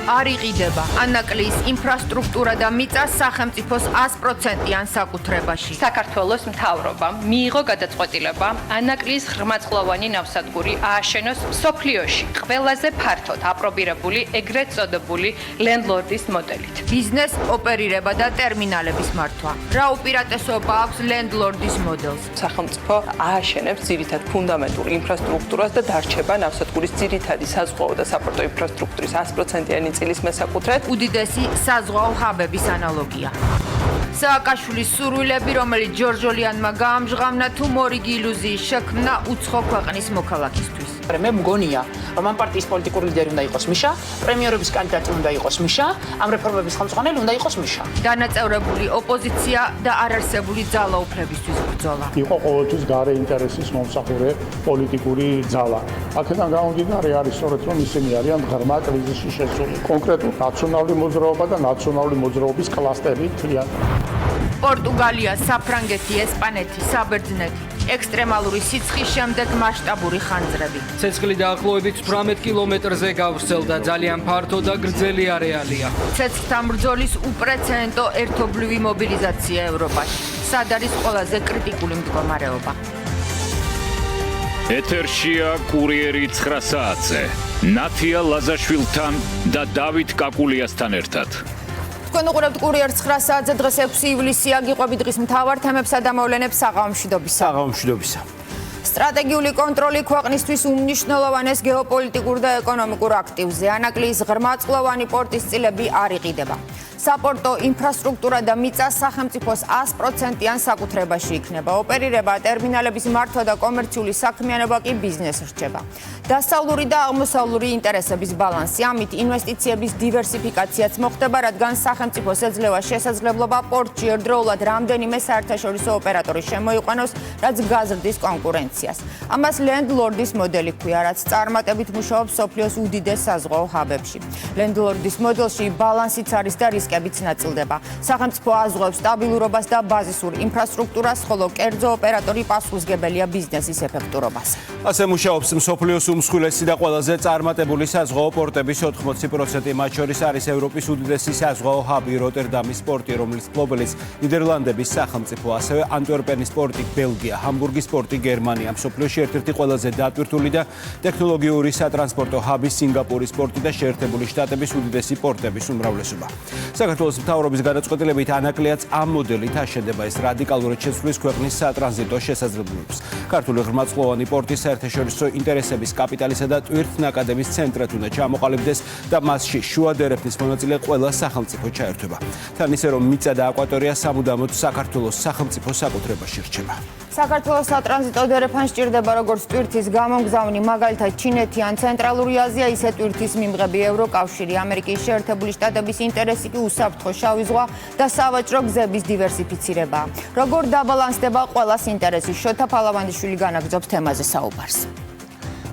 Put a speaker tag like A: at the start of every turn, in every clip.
A: არ იყიდება. ანაკლის ინფრასტრუქტურა და მიწა სახელმწიფოს 100%-იან საკუთრებაში.
B: საქართველოს მთავრობამ მიიღო გადაწყვეტილება ანაკლის ღრმაწლოვანი ნავსადგური ააშენოს მსოფლიოში ყველაზე ფართოდ აპრობირებული ეგრეთ წოდებული ლენდლორდის მოდელით.
A: ბიზნეს ოპერირება და ტერმინალების მართვა. რა უპირატესობა აქვს ლენდლორდის მოდელს?
C: სახელმწიფო ააშენებს ძირითად ფუნდამენტურ ინფრასტრუქტურას და დარჩება ნავსადგურის ძირითადი საზღვაო და საპორტო ინფრასტრუქტურის 100%-იანი წილის მესაკუთრედ.
A: უდიდესი საზღვაო ჰაბების ანალოგია. სააკაშვილის სურვილები, რომელიც ჯორჯოლიანმა გაამჟღავნა თუ მორიგი ილუზიის შექმნა უცხო ქვეყნის მოქალაქისთვის.
D: მე მგონია, რომ ამ პარტიის პოლიტიკური ლიდერი უნდა იყოს მიშა, პრემიერების კანდიდატი უნდა იყოს მიშა, ამ რეფორმების ხელმძღვანელი უნდა იყოს მიშა.
A: დანაწევრებული ოპოზიცია და არარსებული ძალაუფლებისთვის ბრძოლა.
E: იყო ყოველთვის გარე ინტერესის მომსახურე პოლიტიკური ძალა. აქედან გამომდინარე არის სწორედ რომ ისინი არიან ღრმა კრიზისში შესული. კონკრეტულ ნაციონალური მოძრაობა და ნაციონალური მოძრაობის კლასტერი თლიან.
A: პორტუგალია, საფრანგეთი, ესპანეთი, საბერძნეთი. ექსტრემალური სიცხის შემდეგ მასშტაბური ხანძრები.
F: ცეცხლი დაახლოებით 18 კილომეტრზე გავრცელდა, ძალიან ფართო და გრძელი არეალია.
A: ცეცხლთან ბრძოლის უპრეცედენტო ერთობლივი მობილიზაცია ევროპაში. სად არის ყველაზე კრიტიკული მდგომარეობა?
G: ეთერშია კურიერი 9 საათზე. ნათია ლაზაშვილთან და დავით კაკულიასთან ერთად.
A: თქვენ უყურებთ კურიერ 9 საათზე, დღეს 6 ივლისია, გიყვებით დღის მთავარ თემებსა და მოვლენებს საღამომშვიდობისა. სტრატეგიული კონტროლი ქვეყნისთვის უმნიშვნელოვანეს გეოპოლიტიკურ და ეკონომიკურ აქტივზე. ანაკლის ღრმაწლოვანი პორტის წილები არ იყიდება. საპორტო ინფრასტრუქტურა და მიწა სახელმწიფოს 100%-იან საკუთრებაში იქნება. ოპერირება, ტერმინალების მართვა და კომერციული საქმიანობა კი ბიზნესს რჩება. დასავლური და აღმოსავლური ინტერესების ბალანსი, ამით ინვესტიციების დივერსიფიკაციაც მოხდება, რადგან სახელმწიფოს ეძლევა შესაძლებლობა პორტში ერთდროულად რამდენიმე საერთაშორისო ოპერატორი შემოიყვანოს, რაც გაზრდის კონკურენციას. ამას ლენდლორდის მოდელი ჰქვია, რაც წარმატებით მუშაობს მსოფლიოს უდიდეს საზღვაო ჰაბებში. ლენდლორდის მოდელში ბალანსიც არის და რისკებიც ნაწილდება. სახელმწიფო აზღვევს სტაბილურობას და ბაზისურ ინფრასტრუქტურას, ხოლო კერძო ოპერატორი პასუხისმგებელია ბიზნესის ეფექტურობაზე.
H: ასე მუშაობს მსოფლიოს უმსხვილესი და ყველაზე წარმატებული საზღვაო პორტების 80%, მათ შორის არის ევროპის უდიდესი საზღვაო ჰაბი როტერდამის პორტი, რომლის მფლობელის ნიდერლანდების სახელმწიფო, ასევე ანტვერპენის პორტი, ბელგია, ჰამბურგის პორტი, გერმანია, მსოფლიოში ერთ-ერთი ყველაზე დატვირთული და ტექნოლოგიური სატრანსპორტო ჰაბი, სინგაპურის პორტი და შეერთებული შტატების უდიდესი პორტების უმრავლესობა. საქართველოს მთავრობის გადაწყვეტილებით ანაკლიაც ამ მოდელით აშენდება, ეს რადიკალურად შეცვლის ქვეყნის სატრანზიტო შესაძლებლობებს. ქართული ღრმაწლოვანი პორტი საერთაშორისო ინტერესების კაპიტალისა და ტვირთნაკადების ცენტრად უნდა ჩამოყალიბდეს და მასში შუა დერეფნის მონაწილე ყველა სახელმწიფო ჩაერთვება. თან ისე რომ მიწა და აკვატორია სამუდამოდ საქართველოს სახელმწიფო საკუთრებაში რჩება.
A: საქართველოს სატრანზიტო დერეფან სჭირდება როგორც ტვირთის გამომგზავნი, მაგალითად ჩინეთი ან ცენტრალური აზია, ისე ტვირთის მიმღები ევროკავშირი, ამერიკის შეერთებული შტატების ინტერესი კი უსაფრთხო შავი ზღვა და სავაჭრო გზების დივერსიფიცირება. როგორ დაბალანსდება ყველას ინტერესი? შოთა ფალავანდიშვილი განაგრძობს თემაზე საუბარს.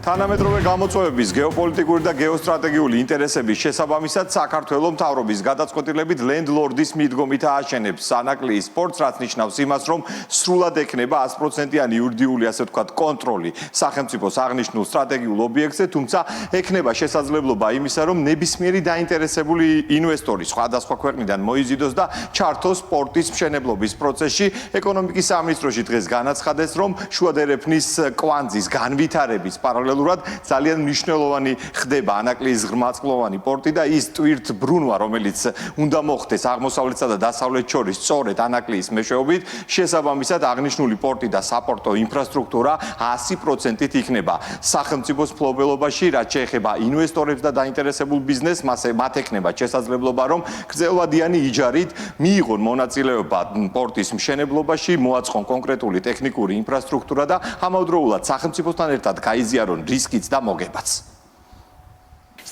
I: თანამედროვე გამოწვევების გეოპოლიტიკური და გეოსტრატეგიული ინტერესების შესაბამისად საქართველოს მთავრობის გადაწყვეტილებით ლენდლორდის მიდგომით ააშენებს ანაკლის პორტს, რაც ნიშნავს იმას, რომ სრულად ექნება 100%-იანი იურიდიული, ასე ვთქვათ, კონტროლი სახელმწიფოს აღნიშნულ სტრატეგიულ ობიექტზე, თუმცა ექნება შესაძლებლობა იმისა, რომ ნებისმიერი დაინტერესებული ინვესტორი სხვადასხვა ქვეყნიდან მოიზიდოს და ჩართოს პორტის მშენებლობის პროცესში. ეკონომიკის სამინისტროში დღეს განაცხადეს, რომ შუადერეფნის კვანძის განვითარების პარალელურად ძალიან მნიშვნელოვანი ხდება ანაკლის ღრმაწლოვანი პორტი და ის ტვირთ ბრუნვა, რომელიც უნდა მოხდეს აღმოსავლეთსა და დასავლეთს შორის სწორედ ანაკლის მეშვეობით, შესაბამისად აღნიშნული პორტი და საპორტო ინფრასტრუქტურა 100%-ით იქნება სახელმწიფოს მფლობელობაში, რაც შეეხება ინვესტორებს და დაინტერესებულ ბიზნესს, მათ ექნება შესაძლებლობა, რომ გრძელვადიანი იჯარით მიიღონ მონაწილეობა პორტის მშენებლობაში, მოაწყონ კონკრეტული ტექნიკური ინფრასტრუქტურა და ამავდროულად სახელმწიფოსთან ერთად გაიზიარონ რისკიც და მოგებაც.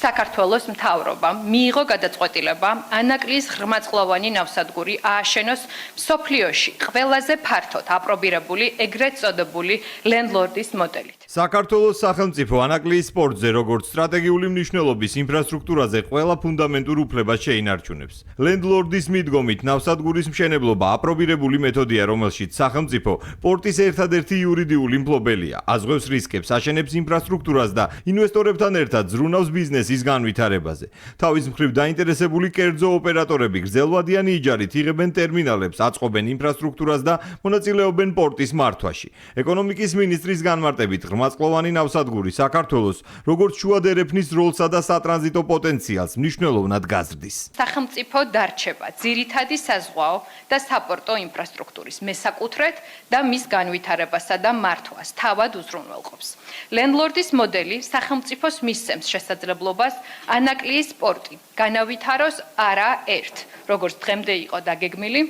B: საქართველოს მთავრობამ მიიღო გადაწყვეტილება ანაკლის ღრმაწლოვანი ნავსადგური ააშენოს მსოფლიოში ყველაზე ფართოდ აპრობირებული ეგრეთ წოდებული ლენდლორდის მოდელით.
I: საქართველოს სახელმწიფო ანაკლიის სპორტზე როგორც სტრატეგიული მნიშვნელობის ინფრასტრუქტურაზე ყველა ფუნდამენტურ უფლებას შეინარჩუნებს. ლენდლორდის მიდგომით ნავსადგურის მშენებლობა აპრობირებული მეთოდია, რომელშიც სახელმწიფო პორტის ერთადერთი იურიდიული მფლობელია, აზღვევს რისკებს, აშენებს ინფრასტრუქტურას და ინვესტორებთან ერთად ზრუნავს ბიზნესის განვითარებაზე. თავის მხრივ დაინტერესებული კერძო ოპერატორები გრძელვადიანი იჯარით იღებენ ტერმინალებს, აწყობენ ინფრასტრუქტურას და მონაწილეობენ პორტის მართვაში. ეკონომიკის მინისტრის განმარტებით ღრმაწლოვანი ნავსადგური საქართველოს როგორც შუადერეფნის როლსა და სატრანზიტო პოტენციალს მნიშვნელოვნად გაზრდის.
B: სახელმწიფო დარჩება ძირითადი საზღვაო და საპორტო ინფრასტრუქტურის მესაკუთრედ და მის განვითარებასა და მართვას თავად უზრუნველყოფს. ლენდლორდის მოდელი სახელმწიფოს მისცემს შესაძლებლობას ანაკლიის სპორტი განავითაროს არა ერთ, როგორც დღემდე იყო დაგეგმილი,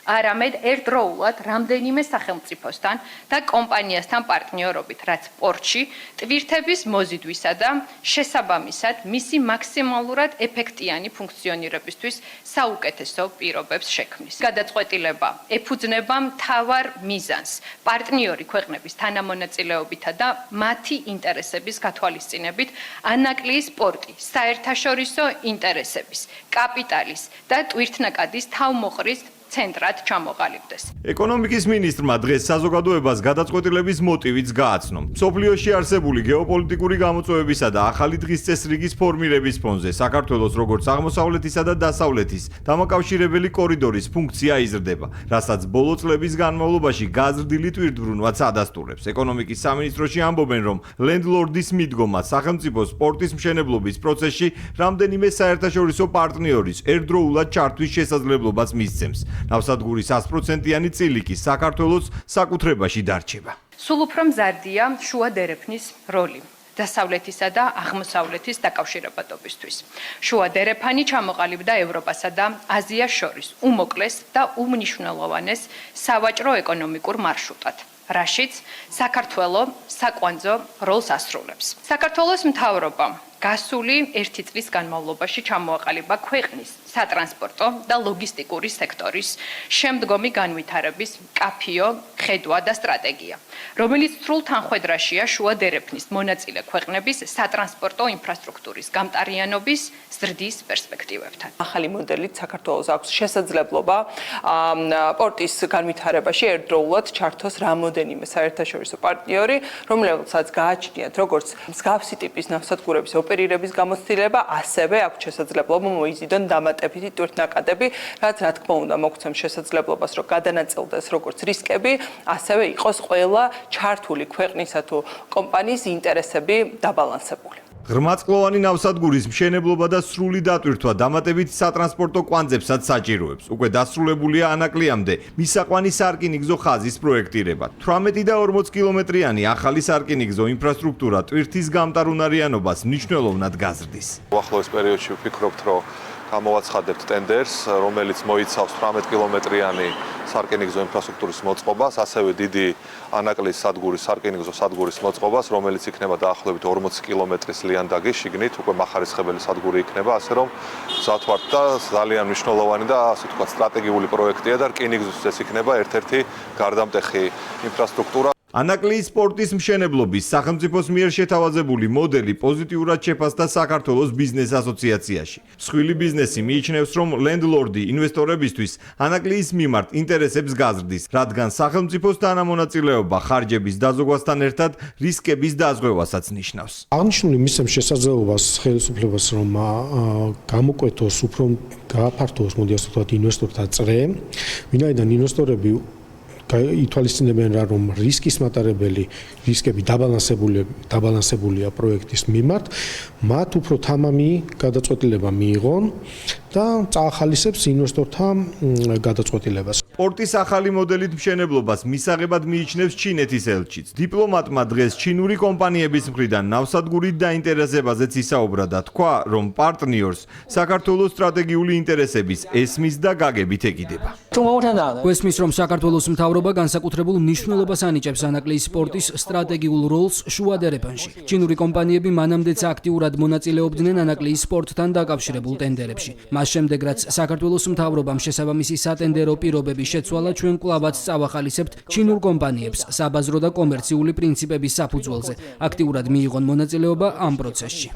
B: არამედ ერთდროულად რამდენიმე სახელმწიფოსთან და კომპანიასთან პარტნიორობით, რაც პორტში ტვირთების მოზიდვისა და შესაბამისად მისი მაქსიმალურად ეფექტიანი ფუნქციონირებისთვის საუკეთესო პირობებს შექმნის. გადაწყვეტილება ეფუძნება მთავარ მიზანს პარტნიორი ქვეყნების თანამონაწილეობითა და მათი ინტერესების გათვალისწინებით ანაკლიის სპორტი საერთაშორისო ინტერესების, კაპიტალის და ტვირთნაკადის თავმოყრის ცენტრად ჩამოყალიბდეს.
I: ეკონომიკის მინისტრმა დღეს საზოგადოებას გადაწყვეტილების მოტივიც გააცნო. მსოფლიოში არსებული გეოპოლიტიკური გამოწვევებისა და ახალი დღის წესრიგის ფორმირების ფონზე საქართველოს როგორც აღმოსავლეთისა და დასავლეთის დამაკავშირებელი კორიდორის ფუნქცია იზრდება, რასაც ბოლო წლების განმავლობაში გაზრდილი ტვირთბრუნვაც ადასტურებს. ეკონომიკის სამინისტროში ამბობენ, რომ ლენდლორდის მიდგომა სახელმწიფო სპორტის მშენებლობის პროცესში რამდენიმე საერთაშორისო პარტნიორის ერთდროულად ჩართვის შესაძლებლობას მისცემს. ნავსადგურის 100%-იანი წილიკი საქართველოს საკუთრებაში დარჩება.
B: სულ უფრო მზარდია შუადერეფნის როლი დასავლეთისა და აღმოსავლეთის დაკავშირებადობისთვის. შუადერეფანი ჩამოყალიბდა ევროპასა და აზიას შორის უმოკლეს და უმნიშვნელოვანეს სავაჭრო ეკონომიკურ მარშრუტად, რაშიც საქართველო საკვანძო როლს ასრულებს. საქართველოს მთავრობამ გასული 1 წლის განმავლობაში ჩამოაყალიბა ქვეყნის სატრანსპორტო და ლოგისტიკური სექტორის შემდგომი განვითარების მკაფიო ხედვა და სტრატეგია, რომელიც სრულ თანხვედრაშია შუადერეფნის მონაწილე ქვეყნების სატრანსპორტო ინფრასტრუქტურის გამტარიანობის ზრდის პერსპექტივებთან.
C: ახალი მოდელით საქართველოს აქვს შესაძლებლობა პორტის განვითარებაში ერთდროულად ჩართოს რამოდენიმე საერთაშორისო პარტნიორი, რომლებსაც გააჩნიათ როგორც მსგავსი ტიპის ნავსადგურების ოპერირების გამოცდილება, ასევე აქვს შესაძლებლობა მოიზიდონ დამატებითი ტვირთნაკადები, რაც რა თქმა უნდა მოგცემს შესაძლებლობას, რომ გადანაწილდეს როგორც რისკები, ასევე იყოს ყველა ჩართული ქვეყნისა თუ კომპანიის ინტერესები დაბალანსებული.
I: ღრმაწლოვანი ნავსადგურის მშენებლობა და სრული დატვირთვა დამატებით სატრანსპორტო კვანძებსაც საჭიროებს. უკვე დასრულებულია ანაკლიამდე მისაყვანი სარკინიგზო ხაზის პროექტირება. 18 და 40 კილომეტრიანი ახალი სარკინიგზო ინფრასტრუქტურა ტვირთის გამტარუნარიანობას მნიშვნელოვნად გაზრდის.
J: უახლოეს პერიოდში ვფიქრობთ, რომ გამოვაცხადებთ ტენდერს, რომელიც მოიცავს 18 კილომეტრიანი სარკინიგზო ინფრასტრუქტურის მოწყობას, ასევე დიდი ანაკლიის სადგურის სარკინიგზო სადგურის მოწყობას, რომელიც იქნება დაახლოებით 40 კილომეტრის ლიანდაგის შიგნით, უკვე מחარისხებელი სადგური იქნება, ასე რომ გზად ვართ და ძალიან მნიშვნელოვანი და ასე ვთქვათ სტრატეგიული პროექტია და რკინიგზისთვის იქნება ერთ-ერთი გარდამტეხი ინფრასტრუქტურა.
I: ანაკლიის სპორტის მშენებლობის სახელმწიფოს მიერ შეთავაზებული მოდელი პოზიტიურად შეფასდა საქართველოს ბიზნეს ასოციაციაში. მსხვილი ბიზნესი მიიჩნევს, რომ ლენდლორდი ინვესტორებისთვის ანაკლიის მიმართ ინტერესებს გაზრდის, რადგან სახელმწიფოს თანამონაწილეობა ხარჯების დაზოგვასთან ერთად რისკების დაზღვევასაც ნიშნავს.
K: აღნიშნული მისცემს შესაძლებლობას ხელისუფლებას, რომ გამოკვეთოს უფრო გააფართოვოს, მოდი ასე ვთქვათ, ინვესტორთა წრე, ვინაიდან ინვესტორები ითვალისწინებენ რა, რომ რისკის მატარებელი რისკები დაბალანსებულია პროექტის მიმართ, მათ უფრო თამამი გადაწყვეტილება მიიღონ და წაახალისებს ინვესტორთა გადაწყვეტილებას.
I: სპორტის ახალი მოდელით მშენებლობას მისაღებად მიიჩნევს ჩინეთის ელჩიც. დიპლომატმა დღეს ჩინური კომპანიების მხრიდან ნავსადგურით დაინტერესებაზეც ისაუბრა და თქვა, რომ პარტნიორს საქართველოს სტრატეგიული ინტერესების ესმის და გაგებით ეკიდება.
F: გვესმის, რომ საქართველოს მთავრობა განსაკუთრებულ მნიშვნელობას ანიჭებს ანაკლიის სპორტის სტრატეგიულ როლს შუადერეფანში. ჩინური კომპანიები მანამდეც აქტიურად მონაწილეობდნენ ანაკლიის სპორტთან დაკავშირებულ ტენდერებში. მას შემდეგ რაც საქართველოს მთავრობამ შესაბამისი სატენდერო პირობები შეცვალა, ჩვენ კვლავაც წავახალისებთ ჩინურ კომპანიებს საბაზრო და კომერციული პრინციპების საფუძველზე. აქტიურად მიიღონ მონაწილეობა ამ პროცესში.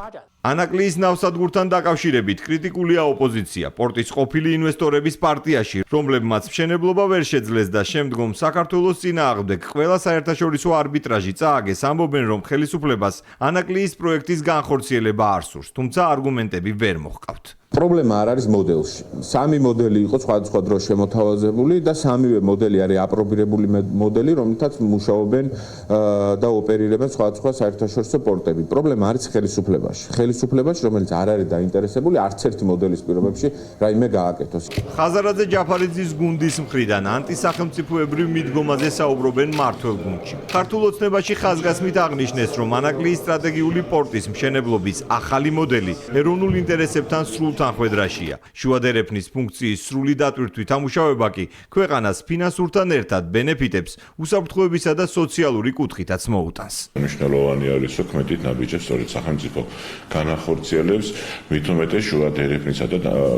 I: ანაკლიის ნავსადგურთან დაკავშირებით კრიტიკულია ოპოზიცია პორტის ყოფილი ინვესტორების პარტიაში, რომლებმაც მშენებლობა ვერ შეძლეს და შემდგომ საქართველოს წინააღმდეგ ყველა საერთაშორისო არბიტრაჟი წააგეს, ამბობენ, რომ ხელისუფლებას ანაკლიის პროექტის განხორციელება არ სურს, თუმცა არგუმენტები ვერ მოჰყავთ.
L: პრობლემა არ არის მოდელში. სამი მოდელი იყო სხვადასხვა დროს შემოთავაზებული და სამივე მოდელი არის აპრობირებული მოდელი, რომლითაც მუშაობენ და ოპერირებენ სხვადასხვა საერთაშორისო პორტები. პრობლემა არის ხელისუფლებაში, რომელიც არ არის დაინტერესებული არც ერთი მოდელის პირობებში რაიმე გააკეთოს.
I: ხაზარაძე ჯაფარიძის გუნდის მხრიდან ანტისახელმწიფოებრივ მიდგომაზე საუბრობენ მმართველ გუნდში. ქართულ ოცნებაში ხაზგასმით აღნიშნეს, რომ ანაკლიის სტრატეგიული პორტის მშენებლობის ახალი მოდელი ეროვნულ ინტერესებთან სრულ თანხვედრაშია. შუადერეფნის ფუნქციის სრული დატვირთვით ამუშავება კი ქვეყანას ფინანსურთან ერთად ბენეფიტებს უსაფრთხოებისა და სოციალური კუთხითაც მოუტანს.
M: მნიშვნელოვანი არის სოქმედით ნაბიჯებს სწორედ სახელმწიფო განახორციელებს, მით უმეტეს შუადერეფნისა და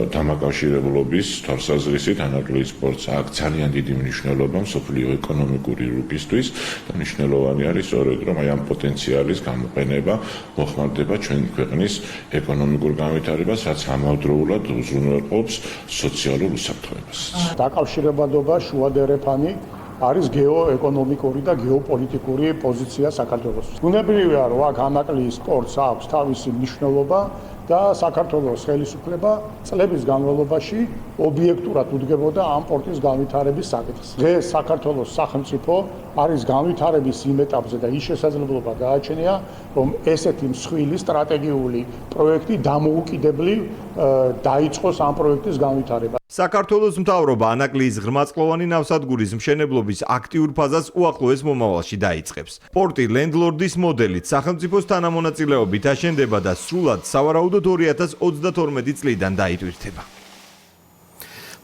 M: დამაკავშირებლობის თვალსაზრისით ანაკლიის პორტს აქვს ძალიან დიდი მნიშვნელობა მსოფლიო ეკონომიკური რუკისთვის და მნიშვნელოვანი არის სწორედ რომ აი ამ პოტენციალის გამოყენება მოხმარდება ჩვენი ქვეყნის ეკონომიკურ განვითარებას, რაც ამავდროულად უზრუნველყოფს სოციალურ უსაფრთხოებას.
E: დაკავშირებადობა შუადერეფანი არის გეოეკონომიკური და გეოპოლიტიკური პოზიცია საქართველოს. ბუნებრივია, რომ აქ ანაკლიის პორტს აქვს თავისი მნიშვნელობა და საქართველოს ხელისუფლება წლების განმავლობაში ობიექტურად უდგებოდა ამ პორტის განვითარების საკითხს. დღეს საქართველოს სახელმწიფო არის განვითარების იმ ეტაპზე და ის შესაძლებლობა გააჩნია, რომ ესეთი მსხვილი სტრატეგიული პროექტი დამოუკიდებლივ დაიწყოს ამ პროექტის განვითარება.
I: საქართველოს მთავრობა ანაკლიის ღრმაწლოვანი ნავსადგურის მშენებლობის აქტიურ ფაზას უახლოეს მომავალში დაიწყებს. პორტი ლენდლორდის მოდელით სახელმწიფოს თანამონაწილეობით აშენდება და სრულად სავარაუდოდ 2032 წლიდან დაიტვირთება.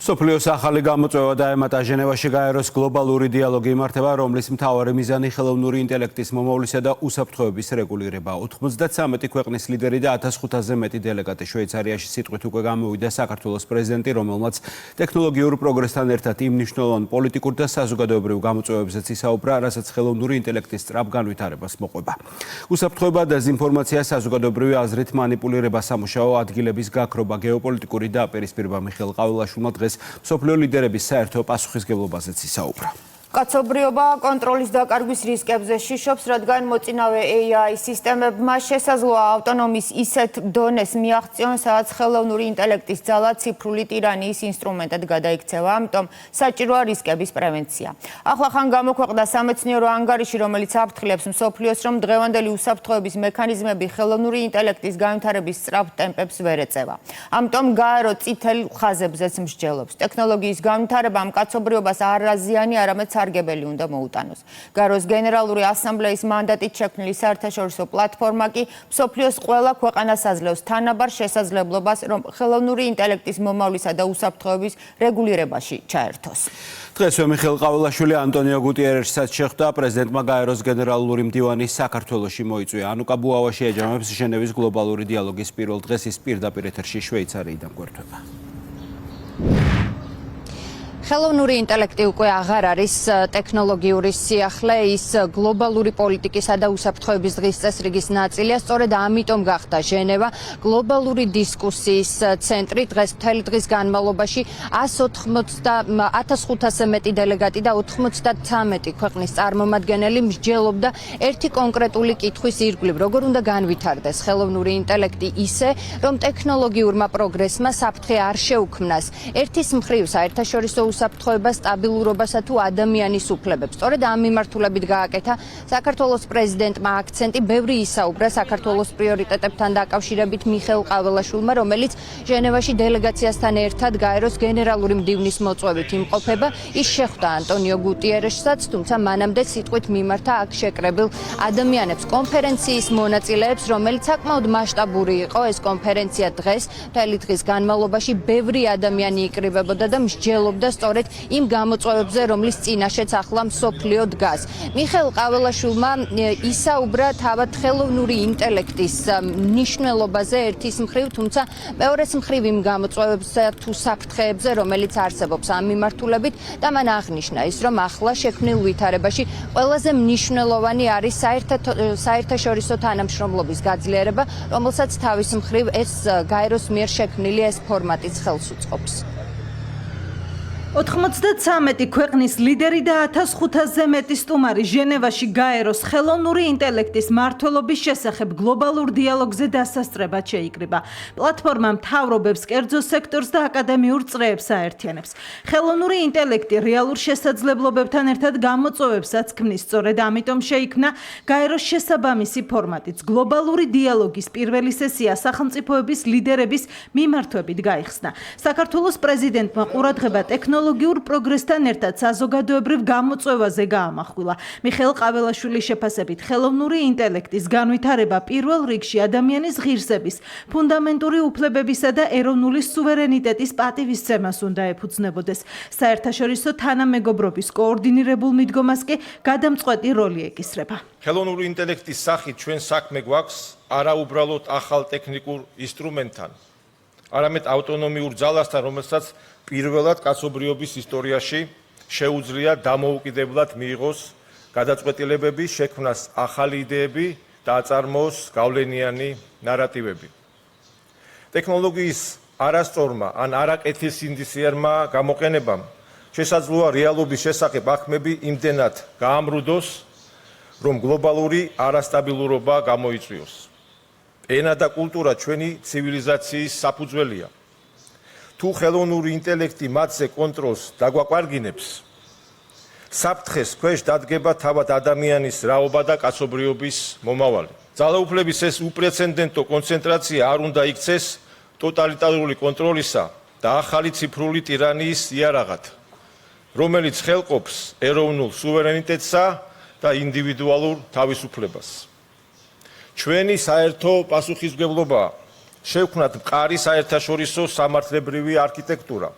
I: მსოფლიოს ახალი გამოწვევა დაემატა ჟენევაში გაეროს გლობალური დიალოგი იმართება, რომლის მთავარი მიზანი ხელოვნური ინტელექტის მომავლისა და უსაფრთხოების რეგულირება. 93 ქვეყნის ლიდერი და 1500-ზე მეტი დელეგატი შვეიცარიაში სიტყვით უკვე გამოვიდა საქართველოს პრეზიდენტი, რომელმაც ტექნოლოგიურ პროგრესთან ერთად იმ მნიშვნელოვან პოლიტიკურ და საზოგადოებრივ გამოწვევებზეც ისაუბრა, რასაც ხელოვნური ინტელექტის სწრაფ განვითარებას მოყვება. უსაფრთხოება, დეზინფორმაცია, საზოგადოებრივი აზრით მანიპულირება, სამუშაო ადგილების გაქრობა, გეოპოლიტიკური დაპირისპირება მიხეილ ყავილაშვილმა დღეს მსოფლიო ლიდერების საერთო პასუხისგებლობაზეც ისაუბრა.
A: კაცობრიობა კონტროლის დაკარგვის რისკებზე შიშობს, რადგან მოწინავე AI სისტემებმა შესაძლოა ავტონომიის ისეთ დონეს მიაღწიონ, სადაც ხელოვნური ინტელექტის ძალა ციფრული ტირანიის ინსტრუმენტად გადაიქცევა. ამიტომ საჭიროა რისკების პრევენცია. ახლახან გამოქვეყნდა სამეცნიერო ანგარიში, რომელიც აფრთხილებს მსოფლიოს, რომ დღევანდელი უსაფრთხოების მექანიზმები ხელოვნური ინტელექტის განვითარების სწრაფ ტემპებს ვერ ეწევა. ამიტომ გაერო წითელ ხაზებზეც მსჯელობს. ტექნოლოგიის განვითარებამ კაცობრიობას არ აზიანი, არამედ სარგებელი უნდა მოუტანოს. გაეროს გენერალური ასამბლეის მანდატით შექმნილი საერთაშორისო პლატფორმა კი მსოფლიოს ყველა ქვეყანას აძლევს თანაბარ შესაძლებლობას, რომ ხელოვნური ინტელექტის მომავლისა და უსაფრთხოების რეგულირებაში ჩაერთოს.
H: დღესვე მიხეილ ყავილაშვილი ანტონიო გუტიერეშსაც შეხვდა, პრეზიდენტმა გაეროს გენერალური მდივანი საქართველოში მოიწვია. ანუკა ბუავაში ეჯამებს ჟენევის გლობალური დიალოგის პირველ დღეს, ის პირდაპირ ეთერში შვეიცარიიდან გვერდება.
N: ხელოვნური ინტელექტი უკვე აღარ არის ტექნოლოგიური სიახლე, ის გლობალური პოლიტიკისა და უსაფრთხოების დღის წესრიგის ნაწილია. სწორედ ამიტომ გახდა ჟენევა გლობალური დისკუსიის ცენტრი. დღეს მთელი დღის განმავლობაში 1500-ზე მეტი დელეგატი და 93 ქვეყნის წარმომადგენელი მსჯელობდა ერთი კონკრეტული კითხვის ირგვლივ, როგორ უნდა განვითარდეს ხელოვნური ინტელექტი ისე, რომ ტექნოლოგიურმა პროგრესმა საფრთხე არ შეუქმნას. ერთის მხრივ საერთაშორისო უსაფრთხოებას, სტაბილურობასა თუ ადამიანის უფლებებს. სწორედ ამ მიმართულებით გააკეთა საქართველოს პრეზიდენტმა აქცენტი. ბევრი ისაუბრა საქართველოს პრიორიტეტებთან დაკავშირებით მიხეილ ყავილაშვილმა, რომელიც ჟენევაში დელეგაციასთან ერთად გაეროს გენერალური მდივნის მოწვევით იმყოფება. ის შეხვდა ანტონიო გუტიერეშსაც, თუმცა მანამდე სიტყვით მიმართა აქ შეკრებილ ადამიანებს. კონფერენციის მონაწილეებს, რომელიც საკმაოდ მასშტაბური იყო, ეს კონფერენცია დღეს მთელი დღის განმავლობაში ბევრი ადამიანი იკრიბებოდა და მსჯელობდა სწორედ იმ გამოწვევებზე, რომლის წინაშეც ახლა მსოფლიო დგას. მიხეილ ყაველაშვილმა ისაუბრა თავად ხელოვნური ინტელექტის მნიშვნელობაზე ერთის მხრივ, თუმცა მეორეს მხრივ იმ გამოწვევებზე თუ საფრთხეებზე, რომელიც არსებობს ამ მიმართულებით და მან აღნიშნა ის, რომ ახლა შექმნილ ვითარებაში ყველაზე მნიშვნელოვანი არის საერთაშორისო თანამშრომლობის გაძლიერება, რომელსაც თავის მხრივ ეს გაეროს მიერ შექმნილი ეს ფორმატიც ხელს უწყობს.
O: 93 ქვეყნის ლიდერი და 1500-ზე მეტი სტუმარი ჟენევაში გაეროს ხელოვნური ინტელექტის მმართველობის შესახებ გლობალურ დიალოგზე დასასწრებად შეიკრიბა. პლატფორმა მთავრობებს, კერძო სექტორს და აკადემიურ წრეებს აერთიანებს. ხელოვნური ინტელექტი რეალურ შესაძლებლობებთან ერთად გამოწვევებსაც ქმნის, სწორედ ამიტომ შეიქმნა გაეროს შესაბამისი ფორმატიც. გლობალური დიალოგის პირველი სესია სახელმწიფოების ლიდერების მიმართვებით გაიხსნა. საქართველოს პრეზიდენტმა ყურადღება ტექნოლოგიურ პროგრესთან ერთად საზოგადოებრივ გამოწვევაზე გაამახვილა. მიხეილ ყაველაშვილის შეფასებით, ხელოვნური ინტელექტის განვითარება პირველ რიგში ადამიანის ღირსების, ფუნდამენტური უფლებებისა და ეროვნული სუვერენიტეტის პატივისცემას უნდა ეფუძნებოდეს. საერთაშორისო თანამეგობრობის კოორდინირებულ მიდგომას კი გადამწყვეტი როლი ეკისრება.
P: ხელოვნური ინტელექტის სახით ჩვენ საქმე გვაქვს არა უბრალოდ ახალ ტექნიკურ ინსტრუმენტთან, არამედ ავტონომიურ ძალასთან, რომელსაც პირველად კაცობრიობის ისტორიაში შეუძლია დამოუკიდებლად მიიღოს გადაწყვეტილებები, შექმნას ახალი იდეები და აწარმოოს გავლენიანი ნარატივები. ტექნოლოგიის არასწორმა ან არაკეთილსინდისიერმა გამოყენებამ შესაძლოა რეალობის შესახებ აღქმები იმდენად გაამრუდოს, რომ გლობალური არასტაბილურობა გამოიწვიოს. ენა და კულტურა ჩვენი ცივილიზაციის საფუძველია. თუ ხელოვნური ინტელექტი მათზე კონტროლს დაგვაკვარგინებს, საფრთხეს ქვეშ დადგება თავად ადამიანის რაობა და კაცობრიობის მომავალი. ძალაუფლების ეს უპრეცედენტო კონცენტრაცია არ უნდა იქცეს ტოტალიტარული კონტროლისა და ახალი ციფრული ტირანიის იარაღად, რომელიც ხელყოფს ეროვნულ სუვერენიტეტსა და ინდივიდუალურ თავისუფლებას. ჩვენი საერთო პასუხისმგებლობაა შევქმნათ მყარი საერთაშორისო სამართლებრივი არქიტექტურა,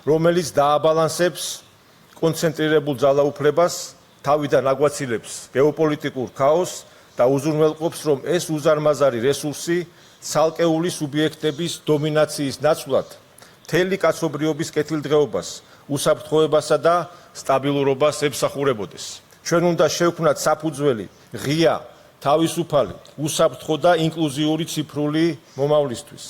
P: რომელიც დააბალანსებს კონცენტრირებულ ძალაუფლებას, თავიდან აგვაცილებს გეოპოლიტიკურ ქაოსს და უზრუნველყოფს, რომ ეს უზარმაზარი რესურსი ცალკეული სუბიექტების დომინაციის ნაცვლად მთელი კაცობრიობის კეთილდღეობას, უსაფრთხოებასა და სტაბილურობას ემსახურებოდეს. ჩვენ უნდა შევქმნათ საფუძველი ღია, თავისუფალი, უსაფრთხო და ინკლუზიური ციფრული მომავლისთვის,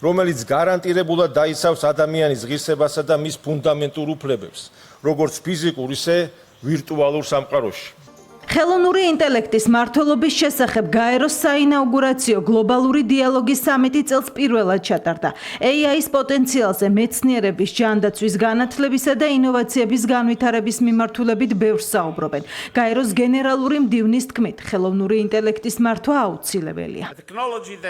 P: რომელიც გარანტირებულად დაიცავს ადამიანის ღირსებასა და მის ფუნდამენტურ უფლებებს, როგორც ფიზიკურ, ისე ვირტუალურ სამყაროში.
O: ხელოვნური ინტელექტის მმართველობის შესახებ გაეროს საინაუგურაციო გლობალური დიალოგის სამიტი წელს პირველად ჩატარდა. AI-ის პოტენციალზე მეცნიერების, ჯანდაცვის, განათლებისა და ინოვაციების განვითარების მიმართულებით ბევრს საუბრობენ. გაეროს გენერალური მდივნის თქმით, ხელოვნური ინტელექტის მართვა აუცილებელია.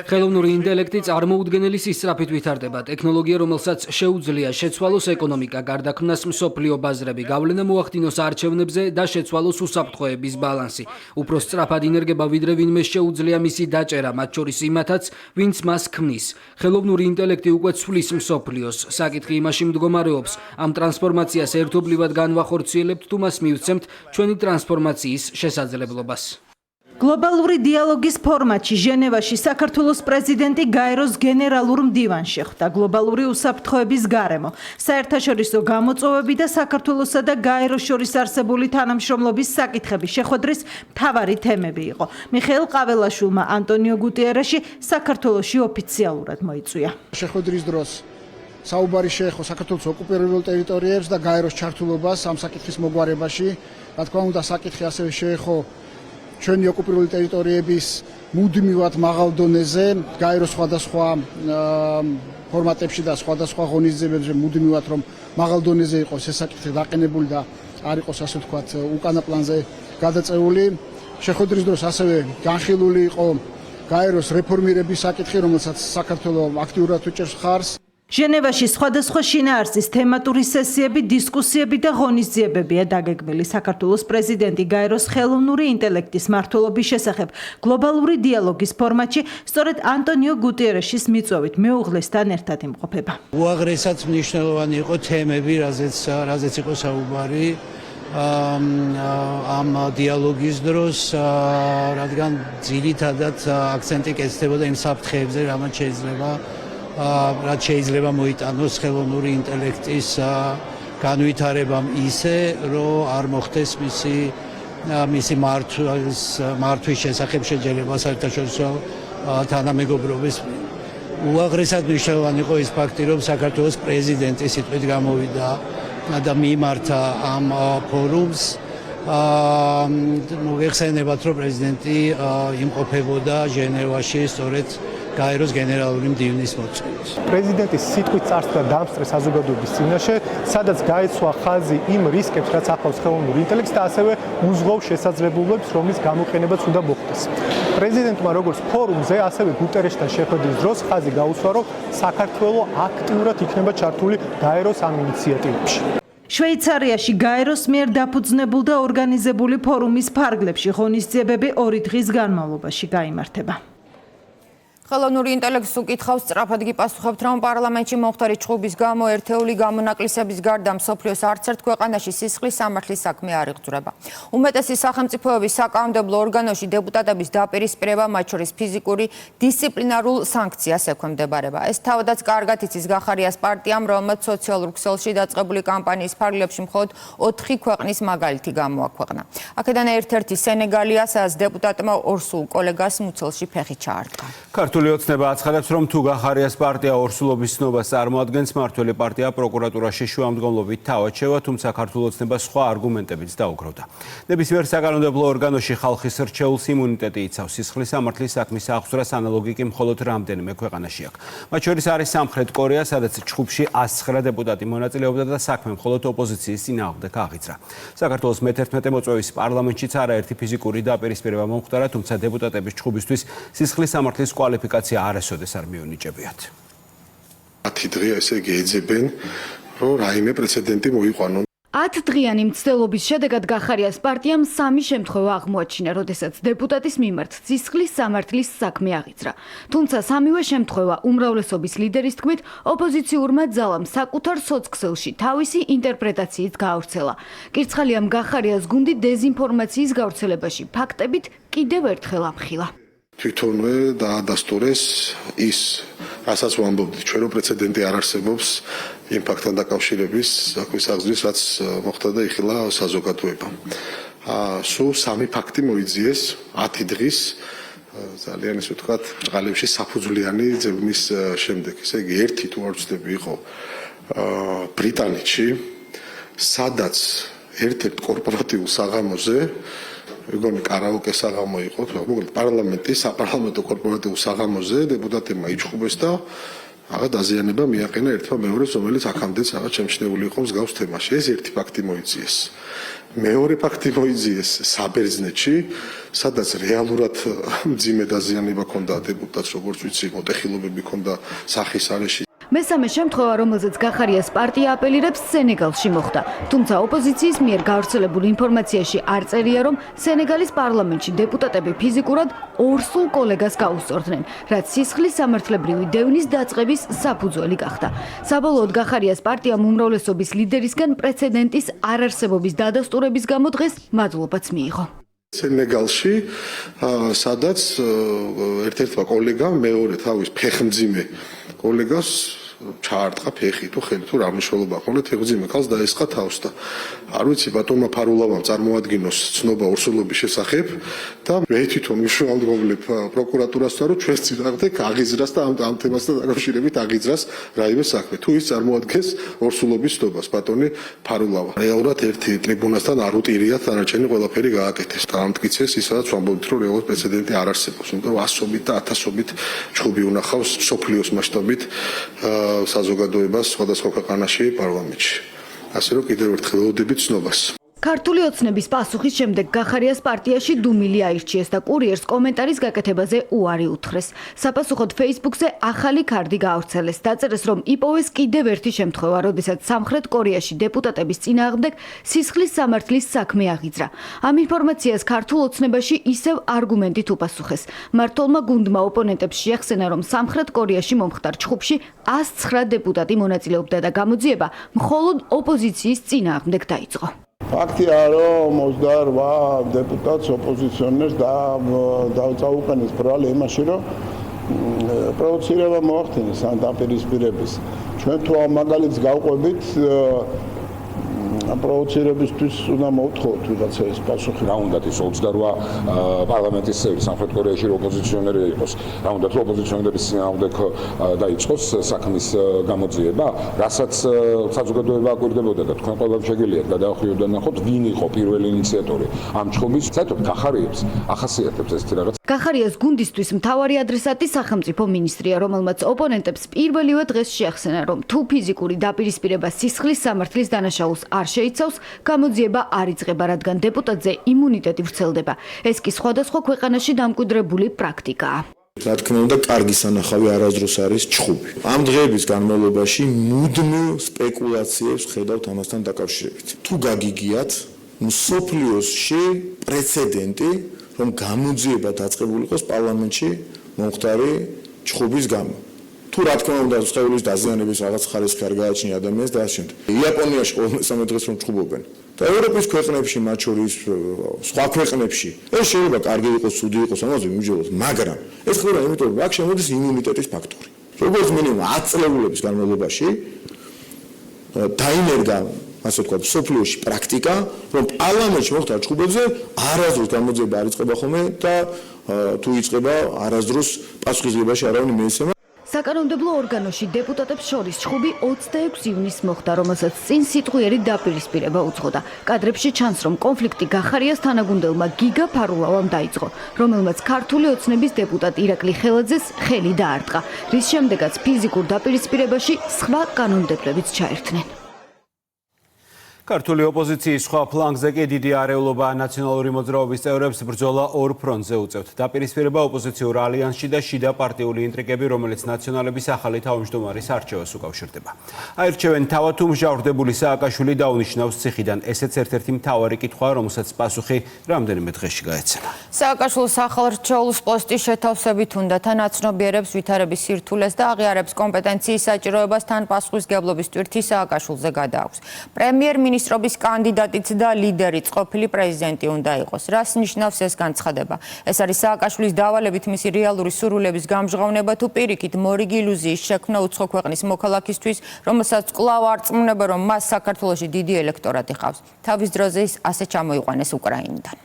F: ხელოვნური ინტელექტი წარმოუდგენელი სისწრაფით ვითარდება. ტექნოლოგია, რომელსაც შეუძლია შეცვალოს ეკონომიკა, გარდაქმნას მსოფლიო ბაზრები, გავლენა მოახდინოს არჩევნებზე და შეცვალოს უსაფრთხოების ბალანსი. უფრო სწრაფად ინერგება ვიდრე ვინმე შეუძლია მისი დაჭერა, მათ შორის იმათაც, ვინც მას ქმნის. ხელოვნური ინტელექტი უკვე ცვლის მსოფლიოს. საკითხი იმაში მდგომარეობს, ამ ტრანსფორმაციას ერთობლივად განვახორციელებთ თუ მას მივცემთ ჩვენი ტრანსფორმაციის შესაძლებლობას.
O: გლობალური დიალოგის ფორმატში ჟენევაში საქართველოს პრეზიდენტი გაეროს გენერალურ მდივანს შეხვდა. გლობალური უსაფრთხოების გარემო, საერთაშორისო გამოწვევები და საქართველოსა და გაეროს შორის არსებული თანამშრომლობის საკითხები შეხვედრის მთავარი თემები იყო. მიხეილ ყაველაშვილმა ანტონიო გუტიერეში საქართველოში ოფიციალურად მოიწვია.
Q: შეხვედრის დროს საუბარი შეეხო საქართველოს ოკუპირებულ ტერიტორიებს და გაეროს ჩართულობას ამ საკითხის მოგვარებაში. რა თქმა უნდა, საკითხი ასევე შეეხო ჩვენი ოკუპირებული ტერიტორიების მუდმივად მაღალ დონეზე, გაეროს სხვადასხვა ფორმატებში და სხვადასხვა ღონისძიებებზე მუდმივად რომ მაღალ დონეზე იყოს ეს საკითხი დაყენებული და არ იყოს ასე ვთქვათ უკანა პლანზე გადაწეული. შეხვედრის დროს ასევე განხილული იყო გაეროს რეფორმირების საკითხი, რომელსაც საქართველოს აქტიურად უჭერს მხარს.
O: ჟენევაში სხვადასხვა შინაარსის თემატური სესიები, დისკუსიები და ღონისძიებებია დაგეგმილი. საქართველოს პრეზიდენტი გაეროს ხელოვნური ინტელექტის მმართველობის შესახებ გლობალური დიალოგის ფორმატში სწორედ ანტონიო გუტიერეშის მიწვევით მეუღლესთან ერთად იმყოფება.
R: უაღრესად მნიშვნელოვანი იყო თემები, რაზეც იყო საუბარი ამ დიალოგის დროს, რადგან ძირითადად აქცენტი კეთდებოდა იმ საფრთხეებზე, რაც შეიძლება მოიტანოს ხელოვნური ინტელექტის განვითარებამ ისე, რომ არ მოხდეს მისი მართვის შესახებ შეჯერება საერთაშორისო თანამეგობრობის. უაღრესად მნიშვნელოვანი იყო ის ფაქტი, რომ საქართველოს პრეზიდენტი სიტყვით გამოვიდა და მიმართა ამ ფორუმს. მოგეხსენებათ, რომ პრეზიდენტი იმყოფებოდა ჟენევაში სწორედ გაეროს გენერალური მდივნის მოწვევით.
S: პრეზიდენტის სიტყვით წარსდგა დამსწრე საზოგადოების წინაშე, სადაც გაეცვა ხაზი იმ რისკებს, რაც ახლავს ხელოვნურ ინტელექტს და ასევე უზღავს შესაძლებლობებს, რომლის გამოყენებაც უნდა მოხდეს. პრეზიდენტმა როგორც ფორუმზე, ასევე გუტერეშთან შეხვედრის დროს ხაზი გაუსვა, რომ საქართველო აქტიურად იქნება ჩართული გაეროს ამ ინიციატივებში.
O: შვეიცარიაში გაეროს მიერ დაფუძნებულ და ორგანიზებული ფორუმის ფარგლებში ღონისძიებები 2 დღის განმავლობაში გაიმართება.
A: ხელოვნური ინტელექტს უკითხავს სწრაფად გიპასუხებთ, რომ პარლამენტში მომხდარი ჩხუბის გამო ერთეული გამონაკლისების გარდა მსოფლიოს არც ერთ ქვეყანაში სისხლის სამართლის საქმე არ იღწვრება. უმეტესი სახელმწიფოების საკანონმდებლო ორგანოში დეპუტატების დაპირისპირება, მათ შორის ფიზიკური დისციპლინარულ სანქციას ექვემდებარება. ეს თავადაც კარგად იცის გახარიას პარტიამ, რომელმაც სოციალურ ქსელში დაწყებული კამპანიის ფარგლებში მხოლოდ 4 ქვეყნის მაგალითი გამოაქვეყნა. აქედან ერთ-ერთი სენეგალია, სადაც დეპუტატმა ორსულ კოლეგას მუცელში ფეხი ჩაარტყა.
H: ქართული ოცნება აცხადებს, რომ თუ გახარიას პარტია ორსულობის ცნობას წარმოადგენს, მმართველი პარტია პროკურატურაში შუამდგომლობით თავად შევა, თუმცა ქართული ოცნება სხვა არგუმენტებიც დაუგროვდა. ნებისმიერ საკანონმდებლო ორგანოში ხალხის რჩეულს იმუნიტეტი იცავს. სისხლის სამართლის საქმის აღძვრას ანალოგი კი მხოლოდ რამდენიმე ქვეყანაში აქვს. მათ შორის არის სამხრეთ კორეა, სადაც ჩხუბში 109 დეპუტატი მონაწილეობდა და საქმე მხოლოდ ოპოზიციის წინააღმდეგ აღიძრა. საქართველოს მე-11 მოწვევის პარლამენტშიც არაერთი ფიზიკური დაპირისპირება მომხდარა, თუმცა დეპუტატების ჩხუბისთვის სისხლის სამართლის კვალიფიკაცია არასოდეს არ მიუნიჭებიათ.
T: 10 დღე ესე იგი ეძებენ, რომ რაიმე პრეცედენტი მოიყვანონ.
U: 10 დღიანი მცდელობის შედეგად გახარიას პარტიამ 3 შემთხვევა აღმოაჩინა, როდესაც დეპუტატის მიმართ სისხლის სამართლის საქმე აღიძრა. თუმცა სამივე შემთხვევა უმრავლესობის ლიდერის თქმით, ოპოზიციურმა ძალამ საკუთარ სოцкსელში თავისი ინტერპრეტაციით გაავრცელა. კირცხალია გახარიას გუნდი დეზინფორმაციის გავრცელებაში ფაქტებით კიდევ ერთხელ ამხილა.
T: თვითონვე დაადასტურეს ის, რასაც ვამბობთ, ჩვენ რო პრეცედენტი არ არსებობს იმ ფაქტთან დაკავშირების საქმის აღძრის, რაც მოხდა და იხილა საზოგადოებამ. სულ 3 ფაქტი მოიძიეს 10 დღის ძალიან ისე ვთქვათ, წყალებში საფუძვლიანი ძებნის შემდეგ. ესე იგი, ერთი თუ არ ვცდები იყო ბრიტანეთში, სადაც ერთ-ერთ კორპორატიულ საღამოზე ეგონი კარაოკე საღამო იყო, მოკლედ პარლამენტის საპარლამენტო კორპორატიულ საღამოზე დეპუტატებმა იჩხუბეს და რაღაც დაზიანება მიაყენა ერთმა მეორეს, რომელიც აქამდეც რაღაც შემჩნეული იყო მსგავს თემაში. ეს ერთი ფაქტი მოიძიეს. მეორე ფაქტი მოიძიეს საბერძნეთში, სადაც რეალურად მძიმე დაზიანება ჰქონდა დეპუტატს, როგორც ვიცი, მოტეხილობები ჰქონდა სახის არეში.
U: მესამე შემთხვევა, რომელზეც გახარიას პარტია აპელირებს, სენეგალში მოხდა. თუმცა ოპოზიციის მიერ გავრცელებულ ინფორმაციაში არ წერია, რომ სენეგალის პარლამენტში დეპუტატები ფიზიკურად ორსულ კოლეგას გაუსწორდნენ, რაც სისხლის სამართლებრივი დევნის დაწყების საფუძველი გახდა. საბოლოოდ გახარიას პარტიამ უმრავლესობის ლიდერისგან პრეცედენტის არარსებობის დადასტურების გამო დღეს მადლობაც მიიღო.
T: სენეგალში, სადაც ერთ-ერთმა კოლეგამ მეორე თავის ფეხმძიმე კოლეგას ჩაარტყა ფეხი თუ ხელი თუ რა მნიშვნელობა ჰქონდა ფეხმძიმე კაცს დაესხა თავს და არ ვიცი ბატონმა ფარულავამ წარმოადგინოს ცნობა ორსულობის შესახებ და მე თვითონ მშუალმდგომლებ პროკურატურასთან რომ ჩვენს წინააღმდეგ აღიძრას და ამ თემასთან დაკავშირებით აღიძრას რაიმე საქმე თუ ის წარმოადგენს ორსულობის ცნობას ბატონი ფარულავა რეალურად ერთი ტრიბუნასთან არ უტირიათ დანარჩენი ყველაფერი გააკეთეს და ამტკიცეს ისაც ვამბობთ რომ რეალურად პრეცედენტი არ არსებობს იმიტომ რომ 100-ობით და 1000-ობით ჩხუბი უნახავს სოფლიოს მასშტაბით საზოგადოებას სხვადასხვა ქვეყანაში პარლამენტში. ასე რომ კიდევ ერთხელ ველოდებით ცნობას.
U: ქართული ოცნების პასუხის შემდეგ გახარიას პარტიაში დუმილი აირჩიეს და კურიერს კომენტარის გაკეთებაზე უარი უთხრეს. საპასუხოდ Facebook-ზე ახალი ქარდი გაავრცელეს. დაწერეს, რომ იპოვეს კიდევ ერთი შემთხვევა, როდესაც სამხრეთ კორეაში დეპუტატების წინააღმდეგ სისხლის სამართლის საქმე აღიძრა. ამ ინფორმაციას ქართულ ოცნებაში ისევ არგუმენტით უპასუხეს. მმართველმა გუნდმა ოპონენტებს შეახსენა, რომ სამხრეთ კორეაში მომხდარ ჩხუბში 109 დეპუტატი მონაწილეობდა და გამოძიება მხოლოდ ოპოზიციის წინააღმდეგ დაიწყო.
E: ფაქტია, რომ 28 დეპუტატს ოპოზიციონერს დაუყენეს ბრალი იმაში, რომ პროვოცირება მოახდინეს ან დაპირისპირების. ჩვენ თუ ამ მაგალითს გავყვებით, პროვოცირებისთვის უნდა მოვთხოვოთ ვიღაცას პასუხი.
D: რა უნდათ ის 28 პარლამენტის წევრი სამხრეთ კორეაში ოპოზიციონერი იყოს. რა უნდათ ოპოზიციონერების წინააღმდეგ დაიწყოს საქმის გამოძიება, რასაც საზოგადოება აკვირდებოდა და თქვენ ყველამ შეგიძლიათ გადაახვიოთ და ნახოთ, ვინ იყო პირველი ინიციატორი ამ ჩხუბის. საერთოდ გახარიებს ახასიათებს ესეთი რაღაც.
U: გახარიას გუნდისთვის მთავარი ადრესატი სახელმწიფო მინისტრია, რომელმაც ოპონენტებს პირველივე დღეს შეახსენა, რომ თუ ფიზიკური დაპირისპირება სისხლის სამართლის დანაშაულს არ შეიცავს, გამოძიება არ იწყება, რადგან დეპუტატზე იმუნიტეტი ვრცელდება. ეს კი სხვადასხვა ქვეყანაში დამკვიდრებული პრაქტიკაა.
V: რა თქმა უნდა, კარგი სანახავი არასდროს არის ჩხუბი. ამ დღეების განმავლობაში მუდმივ სპეკულაციებს ხედავთ ამასთან დაკავშირებით. თუ გაგიგიათ, მსოფლიოში პრეცედენტი, რომ გამოძიება დაწყებული იყოს პარლამენტში მომხდარი ჩხუბის გამო. თუ რა თქმა უნდა, სხეულის დაზიანების რაღაც ხარისხი არ გააჩნია ადამიანს და ასე შემდეგ. იაპონიაში ყოველ მესამე დღეს რომ ჩხუბობენ. და ევროპის ქვეყნებში, მათ შორის სხვა ქვეყნებში, ეს შეიძლება კარგი იყოს, ცუდი იყოს, ამაზე მიმჯეროს, მაგრამ ეს ხდება იმიტომ, რომ აქ შემოდის იმუნიტეტის ფაქტორი. როგორც მინიმუმ 10 წლებულების განმავლობაში დაინერგა, ასე ვთქვათ, სოფლიოში პრაქტიკა, რომ პარლამენტში მომხდარ ჩხუბებზე არასდროს გამოძიება არ იწყება ხოლმე და თუ იწყება, არასდროს პასუხისმგებაში არავინ მიეცემა.
U: საკანონმდებლო ორგანოში დეპუტატებს შორის ჩხუბი 26 ივნისს მოხდა, რომელსაც წინ სიტყვიერი დაპირისპირება უძღოდა. კადრებში ჩანს, რომ კონფლიქტი გახარიას თანაგუნდელმა გიგა ფარულავამ დაიწყო, რომელმაც ქართული ოცნების დეპუტატ ირაკლი ხელაძეს ხელი დაარტყა, რის შემდეგაც ფიზიკურ დაპირისპირებაში სხვა კანონმდებლებიც ჩაერთნენ.
H: ქართული ოპოზიციის სხვა ფლანგზე კი დიდი არეულობა ნაციონალური მოძრაობის წევრებს ბრძოლა ორ ფრონტზე უწევთ. დაპირისპირება ოპოზიციურ ალიანსში და შიდა პარტიული ინტრიგები, რომელიც ნაციონალების ახალი თავმჯდომარის არჩევას უკავშირდება. აირჩევენ თავად თუ მსჯავრდებული სააკაშვილი დაუნიშნავს ციხიდან. ესეც ერთ-ერთი მთავარი კითხვაა, რომელსაც პასუხი რამდენიმე დღეში გაეცემა.
A: სააკაშვილის ახალრჩეულის პოსტის შეთავსებით უნდა თან აცნობიერებს ვითარების სირთულეს და აღიარებს კომპეტენციის საჭიროებას თან პასუხისმგებლობის ტვირთი სააკაშვილზე გადააქვს. პრემიერ-მინისტრობის კანდიდატიც და ლიდერიც ყოფილი პრეზიდენტი უნდა იყოს. რას ნიშნავს ეს განცხადება? ეს არის სააკაშვილის დავალებით მისი რეალური სურვილების გამჟღავნება თუ პირიქით მორიგი ილუზიის შექმნა უცხო ქვეყნის მოქალაქისთვის, რომელსაც კვლავ არწმუნება, რომ მას საქართველოში დიდი ელექტორატი ჰყავს. თავის დროზე ის ასე ჩამოიყვანეს უკრაინიდან.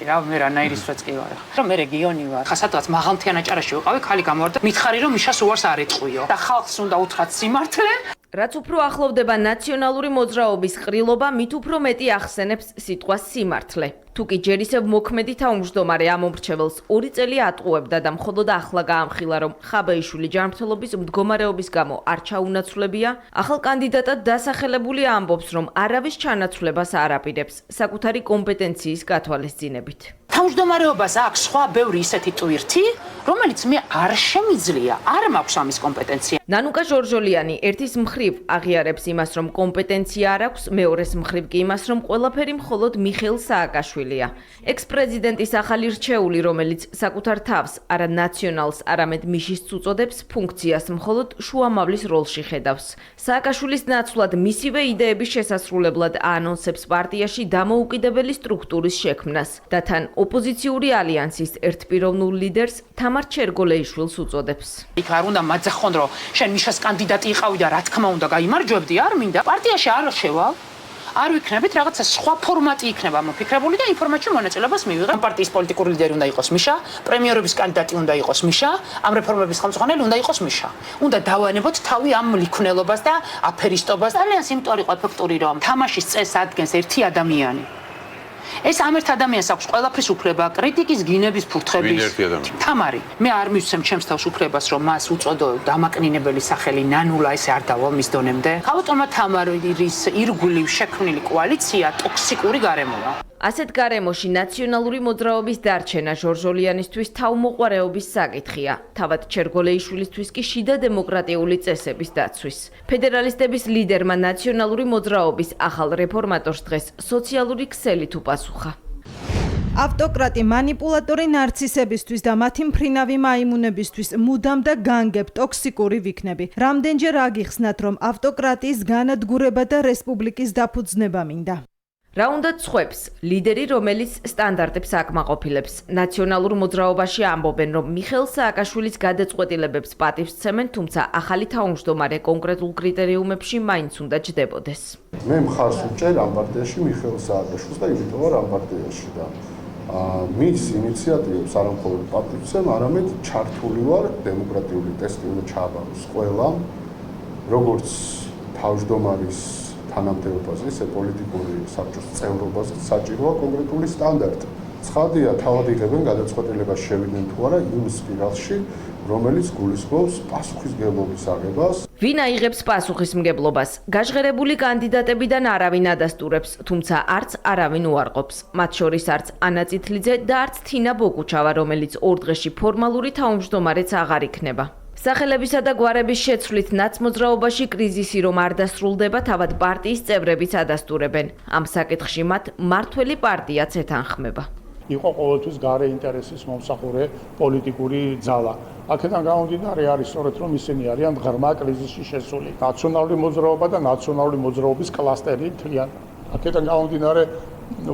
W: რა მე რანაირისვეც კი ვარ. რომ მე რეგიონი ვარ. ხა სადღაც მაღალმთიან აჭარაში ვიყავი, ხალი გამოვარდა. მითხარი რომ მიშას უარს არ ეთყვიო. და ხალხს უნდა უთხრათ სიმართლე.
X: რაც უფრო ახლოვდება ნაციონალური მოძრაობის ყრილობა, მით უფრო მეტი ახსენებს სიტყვას სიმართლე. თუ კი ჯერ ისევ მოქმედი თავმჯდომარე ამ მომრჩეველს 2 წელი ატყუებდა და მხოლოდ ახლა გაამხილა, რომ ხაბაიშვილი ჯანმრთელობის მდგომარეობის გამო არ ჩაუნაცვლებია, ახალ კანდიდატად დასახელებული ამბობს, რომ არავის ჩანაცვლებას არ აპირებს საკუთარი კომპეტენციის გათვალისწინებით.
W: თავმჯდომარეობას აქვს სხვა ბევრი ისეთი ტვირთი, რომელიც მე არ შემიძლია, არ მაქვს ამის კომპეტენცია.
X: ნანუკა ჟორჟოლიანი ერთის მხრივ აღიარებს იმას, რომ კომპეტენცია არ აქვს, მეორეს მხრივ კი იმას, რომ ყველაფერი მხოლოდ მიხეილ სააკაშვილია. ექს-პრეზიდენტის ახალი რჩეული, რომელიც საკუთარ თავს არა ნაციონალს, არამედ მიშის უწოდებს, ფუნქციას მხოლოდ შუამავლის როლში ხედავს. სააკაშვილის ნაცვლად მისივე იდეების შესასრულებლად აანონსებს პარტიაში დამოუკიდებელი სტრუქტურის შექმნას და თან ოპოზიციური ალიანსის ერთპიროვნულ ლიდერს თამარ ჩერგოლეიშვილს უწოდებს.
W: იქ არ უნდა მაძახონ, რომ შენ მიშას კანდიდატი იყავი და რა თქმა უნდა გაიმარჯვებდი, არ მინდა. პარტიაში არ შევალ. არ ვიქნებით, რაღაცა სხვა ფორმატი იქნება მოფიქრებული და ინფორმაციის მონაწილეობას მივიღებ. პარტიის პოლიტიკური ლიდერი უნდა იყოს მიშა, პრემიერობის კანდიდატი უნდა იყოს მიშა, ამ რეფორმების ხელმძღვანელი უნდა იყოს მიშა. უნდა დავანებოთ თავი ამ ლიქნელობას და აფერისტობას. ძალიან სიმპტომი იყო ეფექტური, რომ თამაშის წესს ადგენს ერთი ადამიანი. ეს ამ ერთ ადამიანს აქვს ყველაფრის უფლება, კრიტიკის, გინების, ფურთხების. თამარი, მე არ მივცემ ჩემს თავს უფლებას, რომ მას უწოდო დამაკნინებელი სახელი ნანულა ესე არ დავალ მის დონემდე. ხავატონმა თამარის ირგვლივ შექმნილი კოალიცია ტოქსიკური გარემოა.
X: ასეთ გარემოში ნაციონალური მოძრაობის დარჩენა ჟორჟოლიანისთვის თავმოყვარეობის საკითხია. თავად ჩერგოლეიშვილისთვის კი შიდა დემოკრატიული წესების დაცვის. ფედერალისტების ლიდერმა ნაციონალური მოძრაობის ახალ რეფორმატორს დღეს სოციალური ქსელით უპასუხა.
O: ავტოკრატი მანიპულატორი ნარცისებისთვის და მათი მფრინავი მაიმუნებისთვის მუდამ და განგებ ტოქსიკური ვიქნები. რამდენჯერ აგიხსნათ, რომ ავტოკრატიის განადგურება და რესპუბლიკის დაფუძნება მინდა.
X: რა უნდა წხვებს, ლიდერი, რომელიც სტანდარტებს აკმაყოფილებს. ნაციონალურ მოძრაობაში ამბობენ, რომ მიხეილ სააკაშვილის გადაწყვეტილებებს პატივს სცემენ, თუმცა ახალი თავმჯდომარე კონკრეტულ კრიტერიუმებში მაინც უნდა ჯდებოდეს.
V: მე მხარს ვუჭერ ამ პარტიაში მიხეილ სააკაშვილს და იმიტომ ვარ ამ პარტიაში და მის ინიციატივებს არ მხოლოდ პატივს ვცემ, არამედ ჩართული ვარ დემოკრატიული ტესტი უნდა ჩააბაროს ყველა, როგორც თავმჯდომარის თანამდებობაზე, ესე პოლიტიკური საბჭოს წევრობაზე საჭიროა კონკრეტული სტანდარტი. ცხადია, თავად იღებენ გადაწყვეტილებას შევიდნენ თუ არა იმ სპირალში, რომელიც გულისხმობს პასუხისმგებლობის აღებას.
X: ვინ აიღებს პასუხისმგებლობას? გაჟღერებული კანდიდატებიდან არავინ ადასტურებს, თუმცა არც არავინ უარყოფს. მათ შორის არც ანა წითლიძე და არც თინა ბოგუჩავა, რომელიც ორ დღეში ფორმალური თავმჯდომარეც აღარ იქნება. სახელებისა და გვარების შეცვლით ნაცმოძრაობაში კრიზისი რომ არ დასრულდება, თავად პარტიის წევრებიც ადასტურებენ. ამ საკითხში მათ მართველი პარტიაც ეთანხმება.
E: იყო ყოველთვის გარე ინტერესის მომსახურე პოლიტიკური ძალა. აქედან გამომდინარე არის სწორედ რომ ისინი არიან ღრმა კრიზისში შესული. ნაციონალური მოძრაობა და ნაციონალური მოძრაობის კლასტერი მთლიან. აქედან გამომდინარე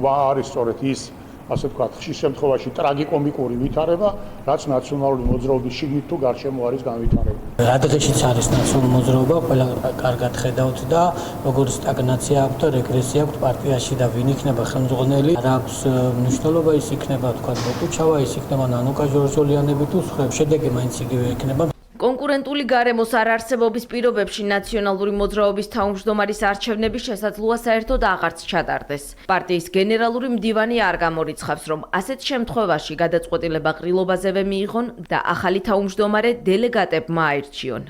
E: არის სწორედ ის ასე ვთქვათ, ხშირ შემთხვევაში ტრაგიკომიკური ვითარება, რაც ნაციონალური მოძრაობის შიგნით თუ გარშემო არის განვითარებული.
R: რადგანაც არის ნაციონალური მოძრაობა, ყველა კარგად ხედავთ და როგორ სტაგნაცია აქვს და რეგრესია აქვს პარტიაში და ვინ იქნება ხელმძღვანელი, არ აქვს მნიშვნელობა ის იქნება, ვთქვათ, ბოგუჩავა, ის იქნება ნანუკა ჟორჟოლიანები თუ სხვა. შედეგი მაინც იგივე იქნება.
X: კონკურენტული გარემოს არარსებობის პირობებში ნაციონალური მოძრაობის თავმჯდომარის არჩევნების შესაძლოა საერთოდ აღარც ჩატარდეს. პარტიის გენერალური მდივანი არ გამორიცხავს, რომ ასეთ შემთხვევაში გადაწყვეტილება ყრილობაზევე მიიღონ და ახალი თავმჯდომარე დელეგატებმა აირჩიონ.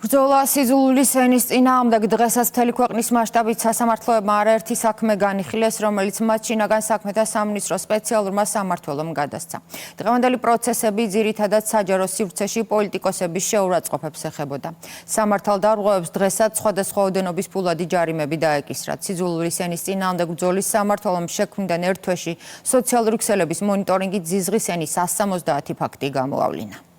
A: ბრძოლა სიძულვილის ენის წინააღმდეგ დღესაც მთელი ქვეყნის მასშტაბით სასამართლოებმა არაერთი საქმე განიხილეს, რომელიც მათ შინაგან საქმეთა სამინისტროს სპეციალურმა სამმართველომ გადასცა. დღევანდელი პროცესები ძირითადად საჯარო სივრცეში პოლიტიკოსების შეურაცხყოფებს ეხებოდა. სამართალდარღვევებს დღესაც სხვადასხვა ოდენობის ფულადი ჯარიმები დაეკისრათ. სიძულვილის ენის წინააღმდეგ ბრძოლის სამმართველომ შექმნიდან ერთ თვეში სოციალური ქსელების მონიტორინგით ზიზღის ენის 170 ფაქტი გამოავლინა.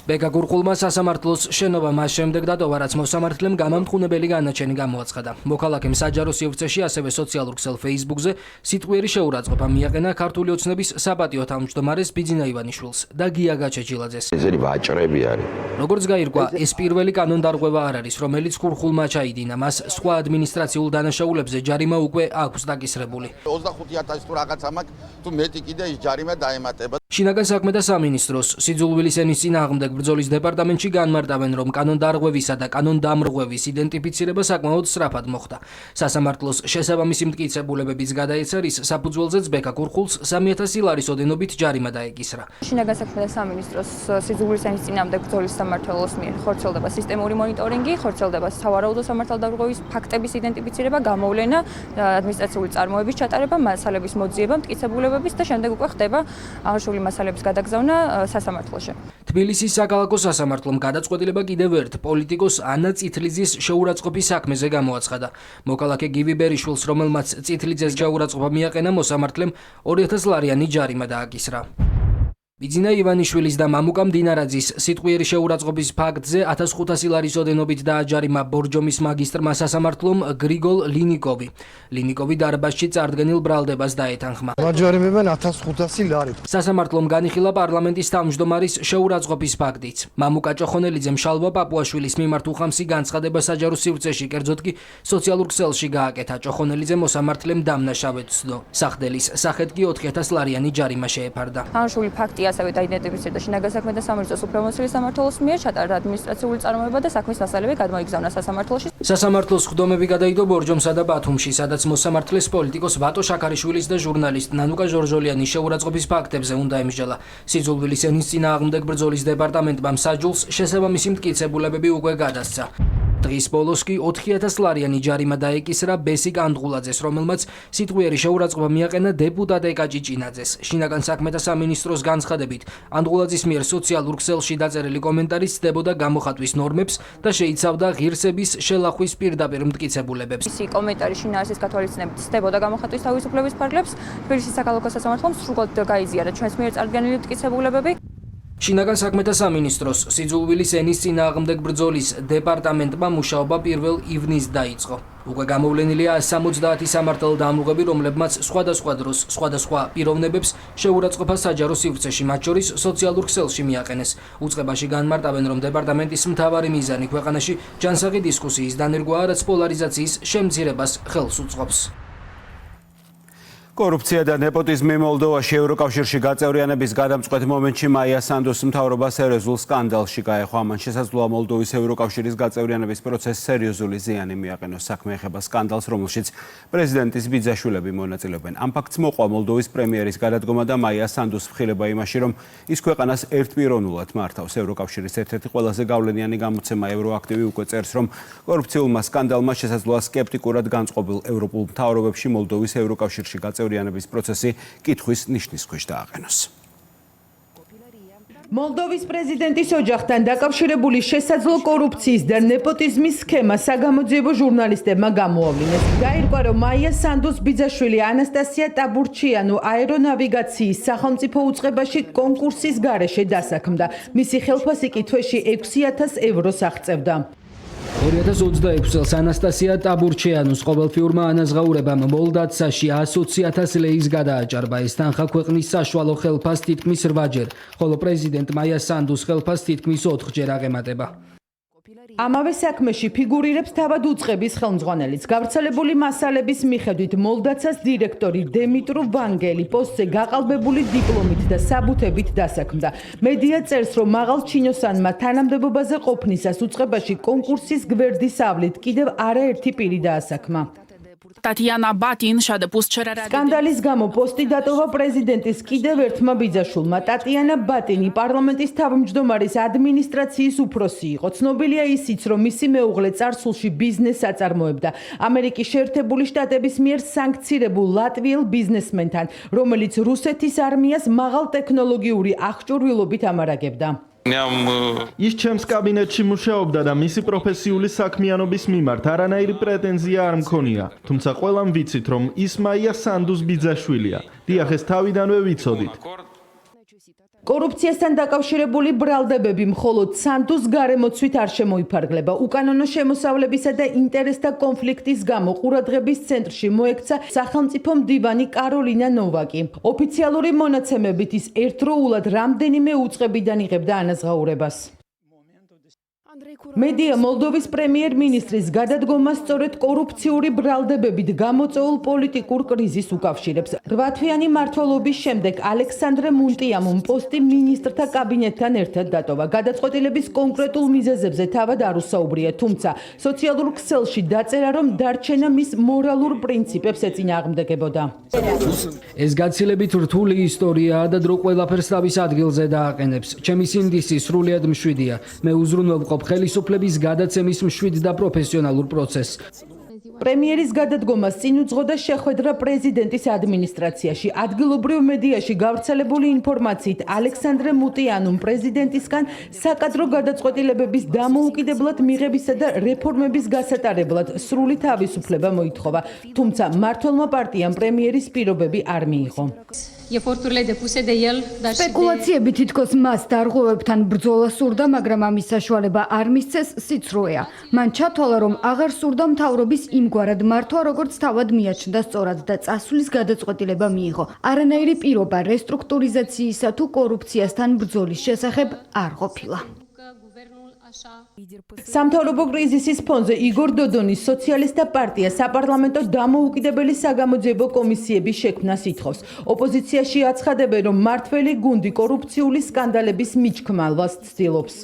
F: ბეკა გურყულმა სასამართლოს შენობა მას შემდეგ დატოვა, რაც მოსამართლემ გამამტყუნებელი განაჩენი გამოაცხადა. მოქალაქემ საჯარო სივრცეში, ასევე სოციალურ ქსელ Facebook-ზე სიტყვიერი შეურაცხყოფა მიაყენა ქართული ოცნების საპატიო თავმჯდომარეს ბიძინა ივანიშვილს და გია გაჩეჩილაძეს.
B: ესენი ვაჭრები არის.
F: როგორც გაირკვა, ეს პირველი კანონდარღვევა არ არის, რომელიც გურყულმა ჩაიდინა. მას სხვა ადმინისტრაციულ დანაშაულებზე ჯარიმა უკვე აქვს დაკისრებული.
B: 25000 თუ რაღაცა მაქვს, თუ მეტი კიდე ის ჯარიმა დაემატება.
F: შინაგან საქმეთა სამინისტროს სიძულვილის ენის წინააღმდეგ ბრძოლის დეპარტამენტში განმარტავენ, რომ კანონდარღვევისა და კანონდამრღვევის იდენტიფიცირება საკმაოდ სწრაფად მოხდა. სასამართლოს შესაბამისი მტკიცებულებების გადაეცა, რის საფუძველზეც ბეკა გურხულს 3000 ლარის ოდენობით ჯარიმა დაეკისრა.
C: შინაგან საქმეთა სამინისტროს სიძულვილის ენის წინააღმდეგ ბრძოლის სამმართველოს მიერ ხორციელდება სისტემური მონიტორინგი, ხორციელდება სავარაუდო სამართალდარღვევის ფაქტების იდენტიფიცირება, გამოვლენა, ადმინისტრაციული წარმოების ჩატარება, მასალების მოძიება, მტკიცებულებების და შემდეგ უკვე ხდება აღნიშნული მასალების გადაგზავნა სასამართლოში.
F: თბილისის საკალათო სასამართლომ გადაწყვეტილება კიდევ ერთ პოლიტიკოს ანა წითლიძის შეურაცხყოფის საქმეზე გამოაცხადა. მოქალაქე გივი ბერიშვილს, რომელმაც წითლიძეს შეურაცხყოფა მიაყენა, მოსამართლემ 2000 ლარიანი ჯარიმა დააკისრა. ბიძინა ივანიშვილის და მამუკა მდინარაძის სიტყვიერი შეურაცხყოფის ფაქტზე 1500 ლარის ოდენობით დააჯარიმა ბორჯომის მაგისტრმა სასამართლომ გრიგოლ ლინიკოვი. ლინიკოვი დარბაზში წარდგენილ ბრალდებას დაეთანხმა.
G: მაჯარიმებენ 1500 ლარი.
F: სასამართლომ განიხილა პარლამენტის თავმჯდომარის შეურაცხყოფის ფაქტიც. მამუკა ჭოხონელიძემ შალვა პაპუაშვილის მიმართ უხამსი განცხადება საჯარო სივრცეში, კერძოდ კი სოციალურ ქსელში გააკეთა. ჭოხონელიძე მოსამართლემ დამნაშავედ სცდო. სახდელის სახეთ კი 4000 ლარიანი ჯარიმა შეეფარდა.
C: აღნიშნული ფაქტი პარტია ასევე დაიდენტიფიცირდა შინაგან საქმეთა სამინისტროს უფლებამოსილი სამმართველოს მიერ, ჩატარდა ადმინისტრაციული წარმოება და საქმის მასალები გადმოიგზავნა სასამართლოში.
F: სასამართლოს ხდომები გადაიდო ბორჯომსა და ბათუმში, სადაც მოსამართლეს პოლიტიკოს ვატო შაქარიშვილის და ჟურნალისტ ნანუკა ჟორჟოლიანის შეურაცხყოფის ფაქტებზე უნდა ემსჯელა. სიძულვილის ენის წინააღმდეგ ბრძოლის დეპარტამენტმა მსაჯულს შესაბამისი მტკიცებულებები უკვე გადასცა. დღის ბოლოს კი 4000 ლარიანი ჯარიმა დაეკისრა ბესიკ ანდღულაძეს, რომელმაც სიტყვიერი შეურაცხყოფა მიაყენა დეპუტატ ეკა ჭიჭინაძეს. შინაგან საქმეთა სამინისტროს განცხადებით, ანდღულაძის მიერ სოციალურ ქსელში დაწერილი კომენტარი ცდებოდა გამოხატვის ნორმებს და შეიცავდა ღირსების შელახვის პირდაპირ მტკიცებულებებს.
C: მისი კომენტარი შინაარსის გათვალისწინებით ცდებოდა გამოხატვის თავისუფლების ფარგლებს. თბილისის საკალათო სასამართლომ სრულად გაიზიარა ჩვენს მიერ წარდგენილი მტკიცებულებები.
F: შინაგან საქმეთა სამინისტროს სიძულვილის ენის წინააღმდეგ ბრძოლის დეპარტამენტმა მუშაობა 1 ივნისს დაიწყო. უკვე გამოვლენილია 70 სამართალდამუღები, რომლებმაც სხვადასხვა დროს სხვადასხვა პიროვნებებს შეურაცხყოფა საჯარო სივრცეში, მათ შორის სოციალურ ქსელში მიაყენეს. უწყებაში განმარტავენ, რომ დეპარტამენტის მთავარი მიზანი ქვეყანაში ჯანსაღი დისკუსიის დანერგვაა, რაც პოლარიზაციის შემცირებას ხელს უწყობს.
H: კორუფცია და ნეპოტიზმი მოლდოვაში ევროკავშირში გაწევრიანების გადამწყვეტ მომენტში მაია სანდოს მთავრობა სერიოზულ სკანდალში გაეხო. ამან შესაძლოა მოლდოვის ევროკავშირის გაწევრიანების პროცესს სერიოზული ზიანი მიაყენოს. საქმე ეხება სკანდალს, რომელშიც პრეზიდენტის ბიძაშვილები მონაწილეობენ. ამ ფაქტს მოყვა მოლდოვის პრემიერის გადადგომა და მაია სანდოს მხილება იმაში, რომ ის ქვეყანას ერთპიროვნულად მართავს. ევროკავშირის ერთ-ერთი ყველაზე გავლენიანი გამოცემა ევროაქტივი უკვე წერს, რომ კორუფციულმა სკანდალმა შესაძლოა სკეპტიკურად განწყობილ ევროპულ მთავრობებში მოლდოვის ევროკავშირში გაწევრიანების პროცესი კითხვის ნიშნის ქვეშ დააყენოს.
O: მოლდოვის პრეზიდენტის ოჯახთან დაკავშირებული შესაძლო კორუფციის და ნეპოტიზმის სქემა საგამოძიებო ჟურნალისტებმა გამოავლინეს. გაირკვა, რომ მაია სანდოს ბიძაშვილი ანასტასია ტაბურჩიანო აერონავიგაციის სახელმწიფო უწყებაში კონკურსის გარეშე დასაქმდა. მისი ხელფასი კი თვეში 6000 ევროს აღწევდა.
F: 2026 წელს ანასტასია ტაბურჩიანოს ყოველთვიურმა ანაზღაურებამ მოლდაცაში 120,000 ლეის გადააჭარბა. ეს თანხა ქვეყნის საშუალო ხელფასს თითქმის 8-ჯერ, ხოლო პრეზიდენტ მაია სანდოს ხელფასს თითქმის 4-ჯერ აღემატება.
O: ამავე საქმეში ფიგურირებს თავად უწყების ხელმძღვანელიც. გავრცელებული მასალების მიხედვით მოლდაცას დირექტორი დემიტრუ ვანგელი პოსტზე გაყალბებული დიპლომით და საბუთებით დასაქმდა. მედია წერს, რომ მაღალ ჩინოსანმა თანამდებობაზე ყოფნისას უწყებაში კონკურსის გვერდის ავლით კიდევ არაერთი პირი დაასაქმა.
J: Tatiana Batin
O: სკანდალის გამო პოსტი დატოვა პრეზიდენტის კიდევ ერთმა ბიძაშვილმა. ტატიანა ბატინი პარლამენტის თავმჯდომარის ადმინისტრაციის უფროსი იყო. ცნობილია ისიც, რომ მისი მეუღლე წარსულში ბიზნესს აწარმოებდა ამერიკის შეერთებული შტატების მიერ სანქცირებულ ლატვიელ ბიზნესმენთან, რომელიც რუსეთის არმიას მაღალ ტექნოლოგიური აღჭურვილობით ამარაგებდა.
K: ის ჩემს კაბინეტში მუშაობდა და მისი პროფესიული საქმიანობის მიმართ არანაირი პრეტენზია არ მქონია. თუმცა ყველამ ვიცით, რომ ის მაია სანდოს ბიძაშვილია. დიახ, ეს თავიდანვე ვიცოდით.
O: კორუფციასთან დაკავშირებული ბრალდებები მხოლოდ სანდოს გარემოცვით არ შემოიფარგლება. უკანონო შემოსავლებისა და ინტერესთა კონფლიქტის გამო ყურადღების ცენტრში მოექცა სახელმწიფო მდივანი კაროლინა ნოვაკი. ოფიციალური მონაცემებით ის ერთდროულად რამდენიმე უწყებიდან იღებდა ანაზღაურებას. მედია მოლდოვის პრემიერ-მინისტრის გადადგომას სწორედ კორუფციური ბრალდებებით გამოწვეულ პოლიტიკურ კრიზისს უკავშირებს. 8-თვიანი მმართველობის შემდეგ ალექსანდრე მუნტიამომ პოსტი მინისტრთა კაბინეტთან ერთად დატოვა. გადაწყვეტილების კონკრეტულ მიზეზებზე თავად არ უსაუბრია, თუმცა სოციალურ ქსელში დაწერა, რომ დარჩენა მის მორალურ პრინციპებს ეწინააღმდეგებოდა.
F: ეს გაცილებით რთული ისტორიაა და დრო ყველაფერს თავის ადგილზე დააყენებს. ჩემი სინდისი სრულიად მშვიდია. მე უზრუნველყოფ ხელისუფლების გადაცემის მშვიდ და პროფესიონალურ პროცესს.
O: პრემიერის გადადგომას წინ უძღოდა შეხვედრა პრეზიდენტის ადმინისტრაციაში. ადგილობრივ მედიაში გავრცელებული ინფორმაციით ალექსანდრე მუტიანუმ პრეზიდენტისგან საკადრო გადაწყვეტილებების დამოუკიდებლად მიღებისა და რეფორმების გასატარებლად სრული თავისუფლება მოითხოვა. თუმცა მმართველმა პარტიამ პრემიერის პირობები არ მიიღო.
U: სპეკულაციები თითქოს მას დარღვევებთან ბრძოლა სურდა, მაგრამ ამის საშუალება არ მისცეს სიცრუეა. მან ჩათვალა, რომ აღარ სურდა მთავრობის იმგვარად მართვა, როგორც თავად მიაჩნდა სწორად და წასვლის გადაწყვეტილება მიიღო. არანაირი პირობა რესტრუქტურიზაციისა თუ კორუფციასთან ბრძოლის შესახებ არ ყოფილა.
O: სამთავრობო კრიზისის ფონზე იგორ დოდონის სოციალისტთა პარტია საპარლამენტო დამოუკიდებელი საგამოძიებო კომისიების შექმნას ითხოვს. ოპოზიციაში აცხადებენ, რომ მმართველი გუნდი კორუფციული სკანდალების მიჩქმალვას ცდილობს.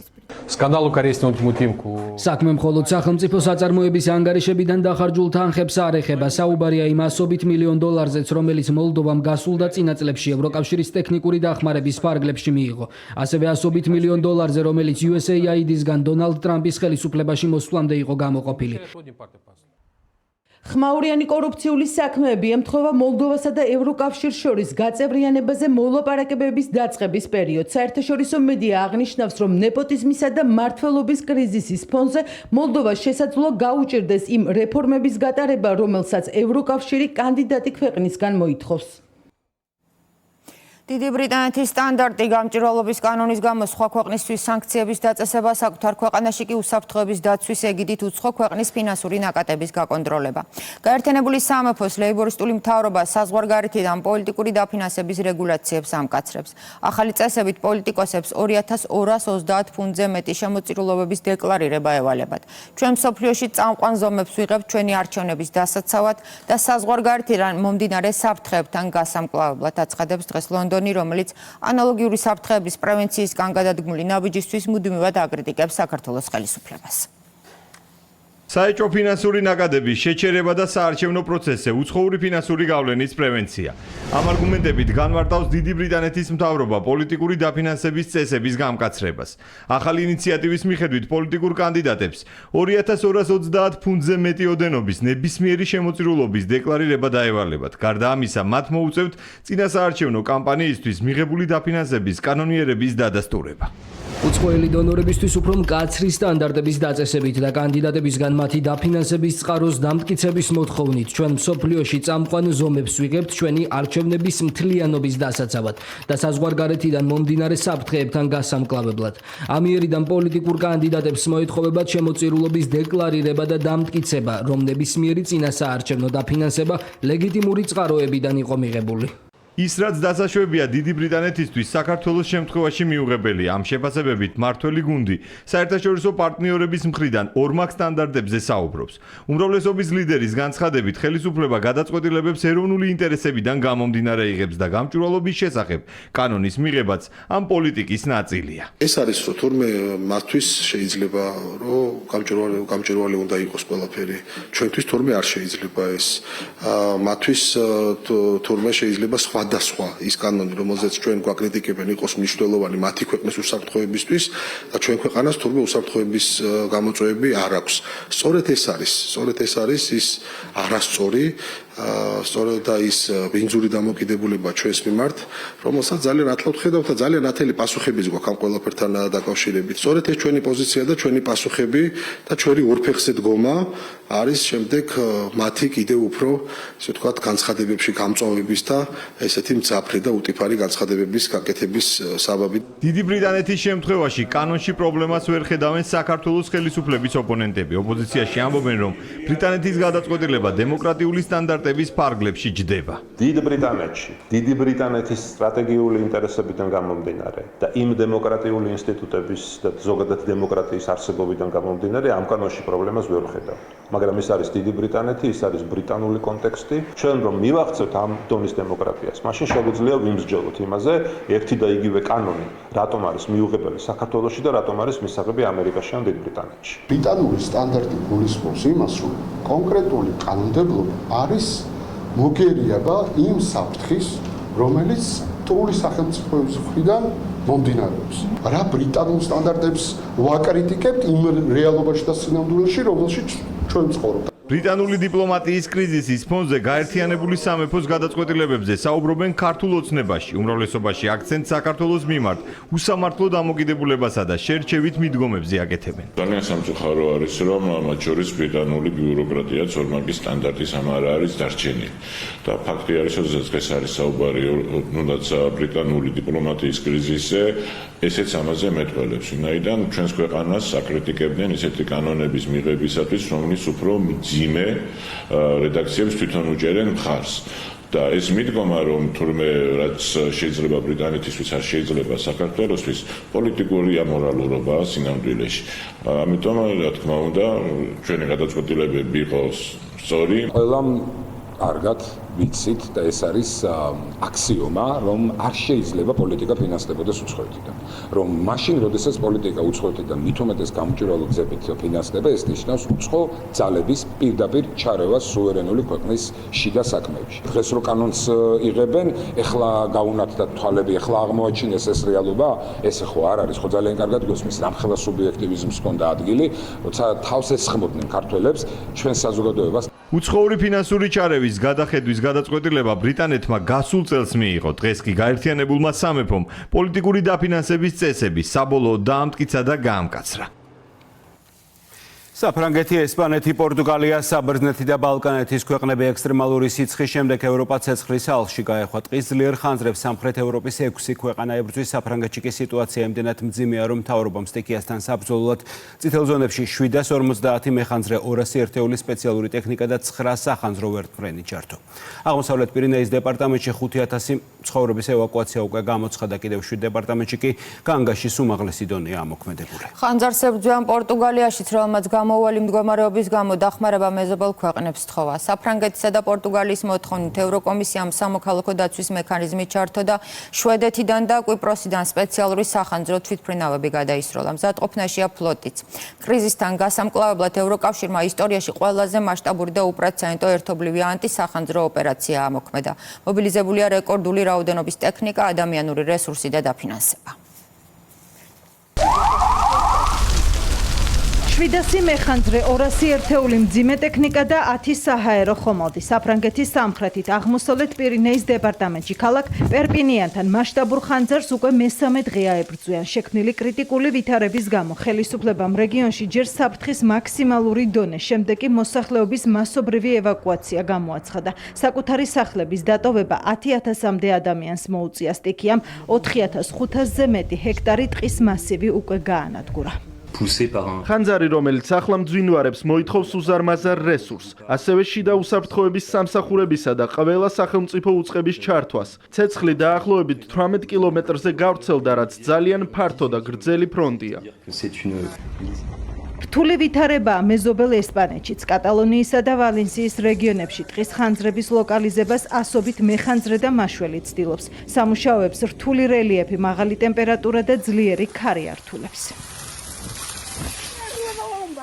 F: საქმე მხოლოდ სახელმწიფო საწარმოების ანგარიშებიდან დახარჯულ თანხებს არ ეხება. საუბარია იმ 100 მილიონ დოლარზეც, რომელიც მოლდოვამ გასულ და წინა წლებში ევროკავშირის ტექნიკური დახმარების ფარგლებში მიიღო. ასევე 100 მილიონ დოლარზე, რომელიც USAID-ისგან დონალდ ტრამპის ხელისუფლებაში მოსვლამდე იყო გამოყოფილი.
O: ხმაურიანი კორუფციული საქმეები ემთხვევა მოლდოვასა და ევროკავშირს შორის გაწევრიანებაზე მოლაპარაკებების დაწყების პერიოდს. საერთაშორისო მედია აღნიშნავს, რომ ნეპოტიზმისა და მმართველობის კრიზისის ფონზე მოლდოვას შესაძლოა გაუჭირდეს იმ რეფორმების გატარება, რომელსაც ევროკავშირი კანდიდატი ქვეყნისგან მოითხოვს.
A: დიდი ბრიტანეთის სტანდარტი გამჭვირვალობის კანონის გამო სხვა ქვეყნისთვის სანქციების დაწესება, საკუთარ ქვეყანაში კი უსაფრთხოების დაცვის ეგიდით უცხო ქვეყნის ფინანსური ნაკადების გაკონტროლება. გაერთიანებული სამეფოს ლეიბორისტული მთავრობა საზღვარგარეთიდან პოლიტიკური დაფინანსების რეგულაციებს ამკაცრებს. ახალი წესებით პოლიტიკოსებს 2230 ფუნტზე მეტი შემოწირულობების დეკლარირება ევალებათ. ჩვენ მსოფლიოში წამყვან ზომებს ვიღებთ ჩვენი არჩევნების დასაცავად და საზღვარგარეთიდან მომდინარე საფრთხეებთან გასამკლავებლად, აცხადებს დღეს ლონდონი, რომელიც ანალოგიური საფრთხეების პრევენციისგან გადადგმული ნაბიჯისთვის მუდმივად აკრიტიკებს საქართველოს ხელისუფლებას.
K: საეჭვო ფინანსური ნაკადების შეჩერება და საარჩევნო პროცესზე უცხოური ფინანსური გავლენის პრევენცია. ამ არგუმენტებით განმარტავს დიდი ბრიტანეთის მთავრობა პოლიტიკური დაფინანსების წესების გამკაცრებას. ახალი ინიციატივის მიხედვით პოლიტიკურ კანდიდატებს 2230 ფუნტზე მეტი ოდენობის ნებისმიერი შემოწირულობის დეკლარირება დაევალებათ. გარდა ამისა, მათ მოუწევთ წინასაარჩევნო კამპანიისთვის მიღებული დაფინანსების კანონიერების დადასტურება.
F: უცხოელი დონორებისთვის უფრო მკაცრი სტანდარტების დაწესებით და კანდიდატებისგან მათი დაფინანსების წყაროს დამტკიცების მოთხოვნით ჩვენ მსოფლიოში წამყვან ზომებს ვიღებთ ჩვენი არჩევნების მთლიანობის დასაცავად და საზღვარგარეთიდან მომდინარე საფრთხეებთან გასამკლავებლად. ამიერიდან პოლიტიკურ კანდიდატებს მოეთხოვებათ შემოწირულობის დეკლარირება და დამტკიცება, რომ ნებისმიერი წინასაარჩევნო დაფინანსება ლეგიტიმური წყაროებიდან იყო მიღებული.
K: ის რაც დასაშვებია დიდი ბრიტანეთისთვის საქართველოს შემთხვევაში მიუღებელია. ამ შეფასებებით მმართველი გუნდი საერთაშორისო პარტნიორების მხრიდან ორმაგ სტანდარტებზე საუბრობს. უმრავლესობის ლიდერის განცხადებით ხელისუფლება გადაწყვეტილებებს ეროვნული ინტერესებიდან გამომდინარე იღებს და გამჭვირვალობის შესახებ კანონის მიღებაც ამ პოლიტიკის ნაწილია.
T: ეს არის რომ თურმე მათთვის შეიძლება რომ გამჭვირვალე უნდა იყოს ყველაფერი. ჩვენთვის თურმე არ შეიძლება ეს. მათთვის თურმე შეიძლება სხვადასხვა ის კანონი, რომელზეც ჩვენ გვაკრიტიკებენ, იყოს მნიშვნელოვანი მათი ქვეყნის უსაფრთხოებისთვის და ჩვენ ქვეყანას თურმე უსაფრთხოების გამოწვევები არ აქვს. სწორედ ეს არის ის არასწორი სწორედ ის ბინძური დამოკიდებულება ჩვენს მიმართ, რომელსაც ძალიან ათლავთ ხედავთ და ძალიან ათელი პასუხებიც გვაქვს ამ ყველაფერთან დაკავშირებით. სწორედ ეს ჩვენი პოზიცია და ჩვენი პასუხები და ჩვენი ორფეხზე დგომა არის შემდეგ მათი კიდევ უფრო, ისე ვთქვათ, განცხადებებში გამწვავების და ესეთი მძაფრი და უტიფარი განცხადებების გაკეთების საბაბი.
K: დიდი ბრიტანეთის შემთხვევაში კანონში პრობლემას ვერ ხედავენ საქართველოს ხელისუფლების ოპონენტები. ოპოზიციაში ამბობენ, რომ ბრიტანეთის გადაწყვეტილება დემოკრატიული სტანდარტების ფარგლებში ჯდება.
I: დიდი ბრიტანეთის სტრატეგიული ინტერესებიდან გამომდინარე და იმ დემოკრატიული ინსტიტუტების და ზოგადად დემოკრატიის არსებობიდან გამომდინარე ამ კანონში პრობლემას ვერ ხედავთ. მაგრამ ის არის დიდი ბრიტანეთი, ის არის ბრიტანული კონტექსტი. ჩვენ რომ მივახცევთ ამ დონის დემოკრატიას, მაშინ შეგვიძლია ვიმსჯელოთ იმაზე, ერთი და იგივე კანონი რატომ არის მიუღებელი საქართველოში და რატომ არის მისაღები ამერიკაში ან დიდ ბრიტანეთში.
L: ბრიტანული სტანდარტი გულისხმობს იმას, რომ კონკრეტული კანონმდებლობა არის მოგერიება იმ საფრთხის, რომელიც მტრული სახელმწიფოების მხრიდან მომდინარეობს. რა ბრიტანულ სტანდარტებს ვაკრიტიკებთ იმ რეალობაში და სინამდვილეში, რომელშიც ჩვენ ვცხოვრობთ.
K: ბრიტანული დიპლომატიის კრიზისის ფონზე გაერთიანებული სამეფოს გადაწყვეტილებებზე საუბრობენ ქართულ ოცნებაში. უმრავლესობაში აქცენტს საქართველოს მიმართ უსამართლო დამოკიდებულებასა და შერჩევით მიდგომებზე აკეთებენ.
M: ძალიან სამწუხარო არის, რომ მათ შორის ბრიტანული ბიუროკრატია ორმაგი სტანდარტის ამარა არის დარჩენილი. და ფაქტი არის, რომ დღეს არის საუბარი ნუნდაც ბრიტანული დიპლომატიის კრიზისზე, ესეც ამაზე მეტყველებს. ვინაიდან ჩვენს ქვეყანას აკრიტიკებდნენ ისეთი კანონების მიღებისათვის, რომლის უფრო მძიმე რედაქციებს თვითონ უჭერენ მხარს. და ეს მიდგომა რომ თურმე რაც შეიძლება ბრიტანეთისთვის არ შეიძლება საქართველოსთვის პოლიტიკური ამორალურობაა სინამდვილეში. ამიტომ რა თქმა უნდა ჩვენი გადაწყვეტილებები იყოს სწორი.
D: ყველამ კარგად ვიცით და ეს არის აქსიომა, რომ არ შეიძლება პოლიტიკა ფინანსდებოდეს უცხოეთიდან. რომ მაშინ, როდესაც პოლიტიკა უცხოეთიდან მით უმეტეს გამჭვირვალო გზებით ფინანსდება, ეს ნიშნავს უცხო ძალების პირდაპირ ჩარევას სუვერენული ქვეყნის შიდა საქმეებში. დღეს რო კანონს იღებენ, ეხლა გაუნათდა თვალები, ეხლა აღმოაჩინეს ეს რეალობა, ეს ხო არ არის, ხო ძალიან კარგად გესმის, რამხელა სუბიექტივიზმს ჰქონდა ადგილი, როცა თავს ესხმოდნენ ქართველებს, ჩვენ საზოგადოებას.
K: უცხოური ფინანსური ჩარევის გადახედვის გადაწყვეტილება ბრიტანეთმა გასულ წელს მიიღო. დღეს კი გაერთიანებულმა სამეფომ პოლიტიკური დაფინანსების წესები საბოლოოდ დაამტკიცა და გაამკაცრა.
H: საფრანგეთი, ესპანეთი, პორტუგალია, საბერძნეთი და ბალკანეთის ქვეყნები ექსტრემალური სიცხის შემდეგ ევროპა ცეცხლის ალხში გაეხვა. ტყის ძლიერ ხანძრებს სამხრეთ ევროპის 6 ქვეყანა ებრძვის. საფრანგეთში კი სიტუაცია იმდენად მძიმეა, რომ მთავრობამ სტიქიასთან საბრძოლოდ წითელ ზონებში 750 მეხანძრე, 200 ერთეული სპეციალური ტექნიკა და 9 სახანძრო ვერტმფრენი ჩართო. აღმოსავლეთ პირინეის დეპარტამენტში 5000 ცხოვრების ევაკუაცია უკვე გამოცხადა, კიდევ 7 დეპარტამენტში კი განგაში უმაღლესი დონეა ამოქმედებული.
A: ხანძარს ებრძვიან პორტუგალიაშიც, რომელმაც მოუვალი მდგომარეობის გამო დახმარება მეზობელ ქვეყნებს თხოვა. საფრანგეთისა და პორტუგალიის მოთხოვნით ევროკომისიამ სამოქალაქო დაცვის მექანიზმი ჩართო და შვედეთიდან და კვიპროსიდან სპეციალური სახანძრო თვითმფრინავები გადაისროლა. მზადყოფნაშია ფლოტიც. კრიზისთან გასამკლავებლად ევროკავშირმა ისტორიაში ყველაზე მასშტაბური და უპრეცედენტო ერთობლივი ანტისახანძრო ოპერაცია ამოქმედა. მობილიზებულია რეკორდული რაოდენობის ტექნიკა, ადამიანური რესურსი და დაფინანსება.
O: 700 მეხანძრე, 200 ერთეული მძიმე ტექნიკა და 10 საჰაერო ხომალდი. საფრანგეთის სამხრეთით აღმოსავლეთ პირინეის დეპარტამენტში ქალაქ პერპინიანთან მასშტაბურ ხანძარს უკვე მესამე დღეა ებრძვიან. შექმნილი კრიტიკული ვითარების გამო ხელისუფლებამ რეგიონში ჯერ საფრთხის მაქსიმალური დონე, შემდეგ კი მოსახლეობის მასობრივი ევაკუაცია გამოაცხადა. საკუთარი სახლების დატოვება 10000-მდე ადამიანს მოუწია. სტიქიამ 4500-ზე მეტი ჰექტარი ტყის მასივი უკვე გაანადგურა.
K: ხანძარი, რომელიც ახლა მძვინვარებს მოითხოვს უზარმაზარ რესურსს, ასევე შიდა უსაფრთხოების სამსახურებისა და ყველა სახელმწიფო უწყების ჩართვას. ცეცხლი დაახლოებით 18 კილომეტრზე გავრცელდა, რაც ძალიან ფართო და გრძელი ფრონტია.
O: რთული ვითარებაა მეზობელ ესპანეთშიც. კატალონიისა და ვალენსიის რეგიონებში ტყის ხანძრების ლოკალიზებას ასობით მეხანძრე და მაშველი ცდილობს. სამუშაოებს რთული რელიეფი, მაღალი ტემპერატურა და ძლიერი ქარი ართულებს.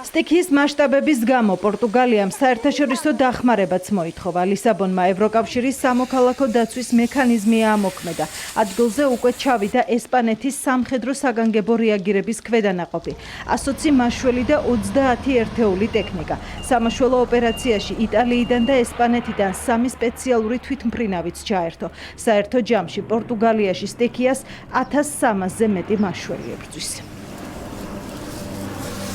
O: სტიქიის მასშტაბების გამო პორტუგალიამ საერთაშორისო დახმარებაც მოითხოვა. ლისაბონმა ევროკავშირის სამოქალაქო დაცვის მექანიზმი ამოქმედა. ადგილზე უკვე ჩავიდა ესპანეთის სამხედრო საგანგებო რეაგირების ქვედანაყოფი, 120 მაშველი და 30 ერთეული ტექნიკა. სამაშველო ოპერაციაში იტალიიდან და ესპანეთიდან 3 სპეციალური თვითმფრინავიც ჩაერთო. საერთო ჯამში პორტუგალიაში სტიქიას 1300-ზე მეტი მაშველი ებრძვის.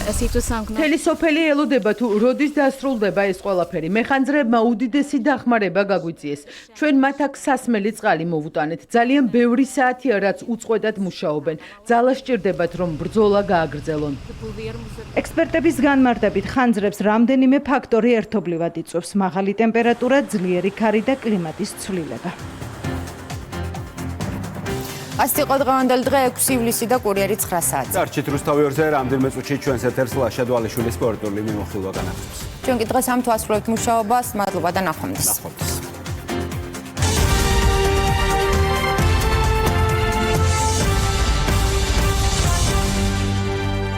N: მთელი სოფელი ელოდება თუ როდის დასრულდება ეს ყველაფერი. მეხანძრებმა უდიდესი დახმარება გაგვიწიეს. ჩვენ მათ აქ სასმელი წყალი მოვუტანეთ. ძალიან ბევრი საათია, რაც უწყვეტად მუშაობენ. ძალა სჭირდებათ, რომ ბრძოლა გააგრძელონ.
O: ექსპერტების განმარტებით ხანძრებს რამდენიმე ფაქტორი ერთობლივად იწვევს: მაღალი ტემპერატურა, ძლიერი ქარი და კლიმატის ცვლილება.
A: ასეთი იყო დღევანდელი დღე 6 ივლისი და კურიერი 9 საათზე.
H: დარჩით რუსთავი 2-ზე რამდენიმე წუთში ჩვენს ეთერს ლაშა დვალიშვილის სპორტული მიმოხილვა განაგრძობს.
A: ჩვენ კი დღეს ამ თვასრულებთ მუშაობას. მადლობა და ნახვამდის.